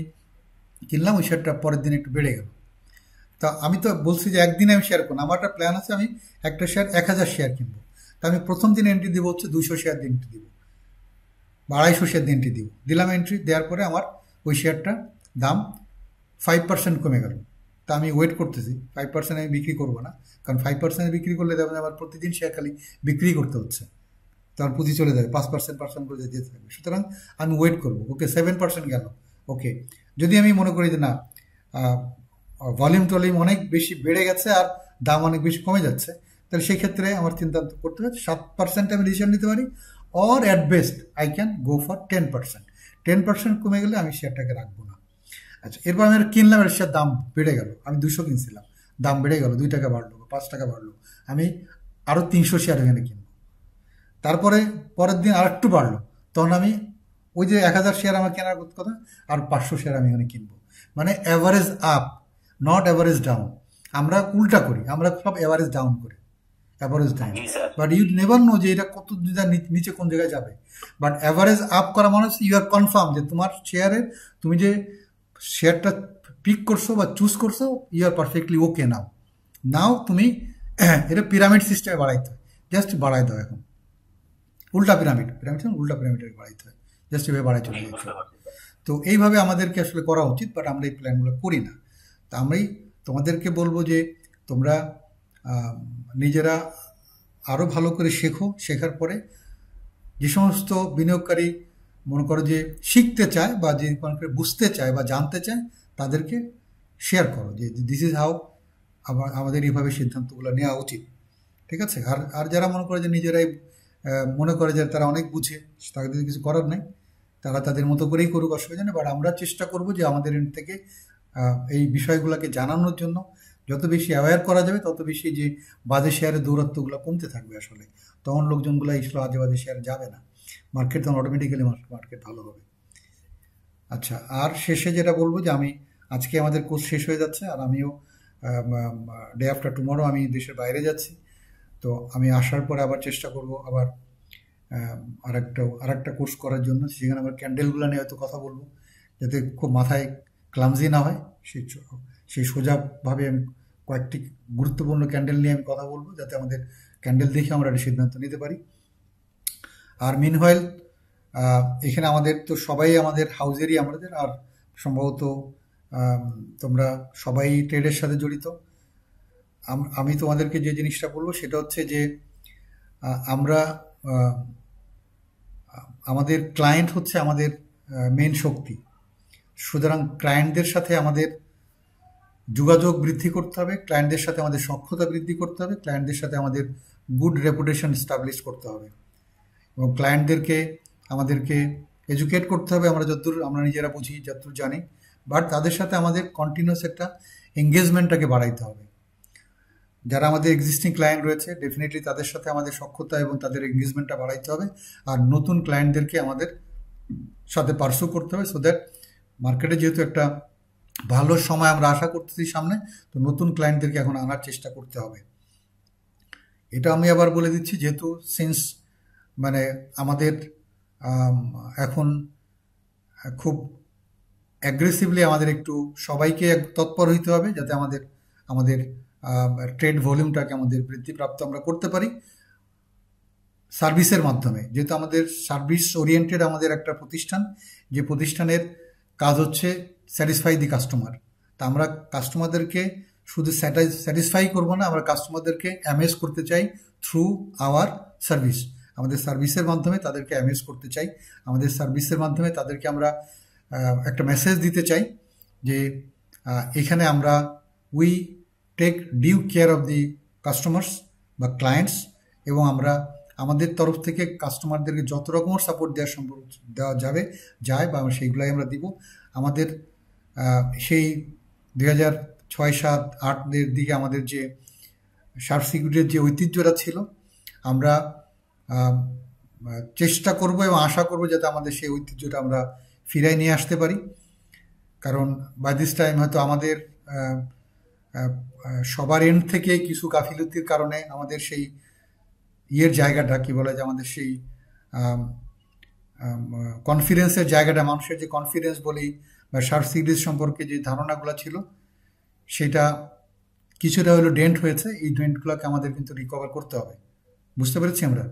কিনলাম, ওই শেয়ারটা পরের দিন একটু বেড়ে গেল। তা আমি তো বলছি যে একদিনে আমি শেয়ার করবো, আমার একটা প্ল্যান আছে, আমি একটা শেয়ার 1000 শেয়ার কিনবো। তা আমি প্রথম দিন এন্ট্রি দিব হচ্ছে 200 শেয়ার দিয়ে এন্ট্রি দিব, বা 250 শেয়ার দিয়ে এন্ট্রি দিব। দিলাম, এন্ট্রি দেওয়ার পরে আমার ওই শেয়ারটা দাম 5% কমে গেল। তা আমি ওয়েট করতেছি, 5% আমি বিক্রি করবো না, কারণ 5% বিক্রি করলে তখন আমার প্রতিদিন শেয়ার খালি বিক্রি করতে হচ্ছে, তার পুঁজি চলে যাবে, 5% করে যেতে থাকবে। সুতরাং আমি ওয়েট করবো। ওকে, 7% গেল। ওকে, যদি আমি মনে করি যে না, ভলিউম টলিউম অনেক বেশি বেড়ে গেছে আর দাম অনেক বেশি কমে যাচ্ছে, তাহলে সেই ক্ষেত্রে আমার চিন্তা করতে হবে 7% আমি ডিসিশন নিতে পারি, or at best I can go for 10%। 10% কমে গেলে আমি শেয়ারটাকে রাখবো না। আচ্ছা, এরপর আমি কিনলাম, এর শেয়ার দাম বেড়ে গেল, আমি 200 কিনছিলাম, দাম বেড়ে গেল, 2 টাকা বাড়লো, 5 টাকা বাড়লো, আমি আরও 300 শেয়ার এখানে কিনবো। তারপরে পরের দিন আর একটু বাড়লো, তখন আমি ওই যে 1000 শেয়ার আমার কেনার কথা, আর 500 শেয়ার আমি এখানে কিনবো। মানে average up, not average down. আমরা উল্টা করি, আমরা সব অ্যাভারেজ ডাউন করি, অ্যাভারেজ ডাউন। জি sir. But you never know যে এটা কত নিচে কোন জায়গায় যাবে। বাট অ্যাভারেজ আপ করা মানে ইউ আর কনফার্ম যে তোমার শেয়ারের, তুমি যে শেয়ারটা পিক করছো বা চুজ করছো, ইউ আর পারফেক্টলি ওকে। নাও নাও তুমি এটা পিরামিড সিস্টেমে বাড়াইতে হয়, জাস্ট বাড়াই দাও। এখন উল্টা পিরামিড, উল্টা পিরামিডে বাড়াইতে হয়, জাস্ট এভাবে বাড়াই চলে যেতে বুঝতে হবে। পারছি স্যার। তো এইভাবে আমাদেরকে আসলে করা উচিত, বাট আমরা এই প্ল্যানগুলো করি না। তা আমরাই তোমাদেরকে বলবো যে তোমরা নিজেরা আরও ভালো করে শেখো। শেখার পরে যে সমস্ত বিনিয়োগকারী মনে করো যে শিখতে চায় বা যে মনে করে বুঝতে চায় বা জানতে চায়, তাদেরকে শেয়ার করো যে দিস ইজ হাউ আমাদের এইভাবে সিদ্ধান্তগুলো নেওয়া উচিত। ঠিক আছে? আর আর যারা মনে করে যে নিজেরাই মনে করে যে তারা অনেক বুঝে, তাদের কিছু করার নেই, তারা তাদের মতো করেই করুক, অসুবিধা নেই। বাট আমরা চেষ্টা করব যে আমাদের এন্ড থেকে এই বিষয়গুলোকে জানানোর জন্য যত বেশি অ্যাওয়্যার করা যাবে, তত বেশি যে বাজে শেয়ারের দৌরাত্মগুলো কমতে থাকবে আসলে। তখন লোকজনগুলো এইসব আজে বাজে শেয়ার যাবে না, মার্কেট তখন অটোমেটিক্যালি মার্কেট ভালো হবে। আচ্ছা, আর শেষে যেটা বলবো যে আমি আজকে আমাদের কোর্স শেষ হয়ে যাচ্ছে, আর আমিও ডে আফটার টুমরো আমি দেশের বাইরে যাচ্ছি। তো আমি আসার পরে আবার চেষ্টা করব আবার আরেকটা কোর্স করার জন্য, সেখানে আবার ক্যান্ডেলগুলো নিয়ে হয়তো কথা বলবো, যাতে খুব মাথায় ক্লামজি না হয়। সেই সোজাভাবে আমি কয়েকটি গুরুত্বপূর্ণ ক্যান্ডেল নিয়ে আমি কথা বলবো, যাতে আমাদের ক্যান্ডেল দেখে আমরা একটা সিদ্ধান্ত নিতে পারি। আর মিনওয়াইল এখানে আমাদের তো সবাই আমাদের হাউজেরই আমাদের, আর সম্ভবত তোমরা সবাই ট্রেডের সাথে জড়িত। আমি তোমাদেরকে যে জিনিসটা বলবো সেটা হচ্ছে যে আমরা আমাদের ক্লায়েন্ট হচ্ছে আমাদের মেন শক্তি। সুতরাং ক্লায়েন্টদের সাথে আমাদের যোগাযোগ বৃদ্ধি করতে হবে, ক্লায়েন্টদের সাথে আমাদের সক্ষতা বৃদ্ধি করতে হবে, ক্লায়েন্টদের সাথে আমাদের গুড রেপুটেশন এস্টাবলিশ করতে হবে, এবং ক্লায়েন্টদেরকে আমাদেরকে এডুকেট করতে হবে আমরা যতদূর আমরা নিজেরা বুঝি, যতদূর জানি। বাট তাদের সাথে আমাদের কন্টিনিউয়াস একটা এঙ্গেজমেন্টটাকে বাড়াইতে হবে। যারা আমাদের এক্সিস্টিং ক্লায়েন্ট রয়েছে, ডেফিনেটলি তাদের সাথে আমাদের সক্ষতা এবং তাদের এঙ্গেজমেন্টটা বাড়াইতে হবে। আর নতুন ক্লায়েন্টদেরকে আমাদের সাথে পার্সু করতে হবে, সো দ্যাট মার্কেটে যেহেতু একটা ভালো সময় আমরা আশা করতেছি সামনে, তো নতুন ক্লায়েন্টদেরকে এখন আনার চেষ্টা করতে হবে। এটা আমি আবার বলে দিচ্ছি, যেহেতু সিন্স মানে আমাদের এখন খুব অ্যাগ্রেসিভলি আমাদের একটু সবাইকে তৎপর হইতে হবে, যাতে আমাদের ট্রেড ভলিউমটাকে আমাদের বৃদ্ধিপ্রাপ্ত আমরা করতে পারি সার্ভিসের মাধ্যমে। যেহেতু আমাদের সার্ভিস ওরিয়েন্টেড আমাদের একটা প্রতিষ্ঠান, যে প্রতিষ্ঠানের কাজ হচ্ছে স্যাটিসফাই দি কাস্টমার। তা আমরা কাস্টমারদেরকে শুধু স্যাটিসফাই করবো না, আমরা কাস্টমারদেরকে অ্যামেজ করতে চাই থ্রু আওয়ার সার্ভিস। আমাদের সার্ভিসের মাধ্যমে তাদেরকে অ্যামেজ করতে চাই, আমাদের সার্ভিসের মাধ্যমে তাদেরকে আমরা একটা মেসেজ দিতে চাই যে এখানে আমরা we take due care of the customers বা ক্লায়েন্টস, এবং আমরা আমাদের তরফ থেকে কাস্টমারদেরকে যত রকমের সাপোর্ট দেওয়া যায় বা সেইগুলাই আমরা দিব। আমাদের সেই 2006-07-08-এর দিকে আমাদের যে শার্প সিকিউরিটির যে ঐতিহ্যটা ছিল, আমরা চেষ্টা করব এবং আশা করব যাতে আমাদের সেই ঐতিহ্যটা আমরা ফিরাই নিয়ে আসতে পারি। কারণ বাই দিস টাইম হয়তো আমাদের সবার এন্ড থেকে কিছু গাফিলতির কারণে আমাদের সেই জায়গাটা কি বলা যায়, আমাদের সেই কনফিডেন্সের জায়গাটা, মানুষের যে কনফিডেন্স বলি বা শার্প সিরিজ সম্পর্কে যে ধারণাগুলো ছিল সেটা কিছুটা হলো ডেন্ট হয়েছে। এই ডেন্টগুলোকে আমাদের কিন্তু রিকভার করতে হবে। বুঝতে পেরেছি আমরা?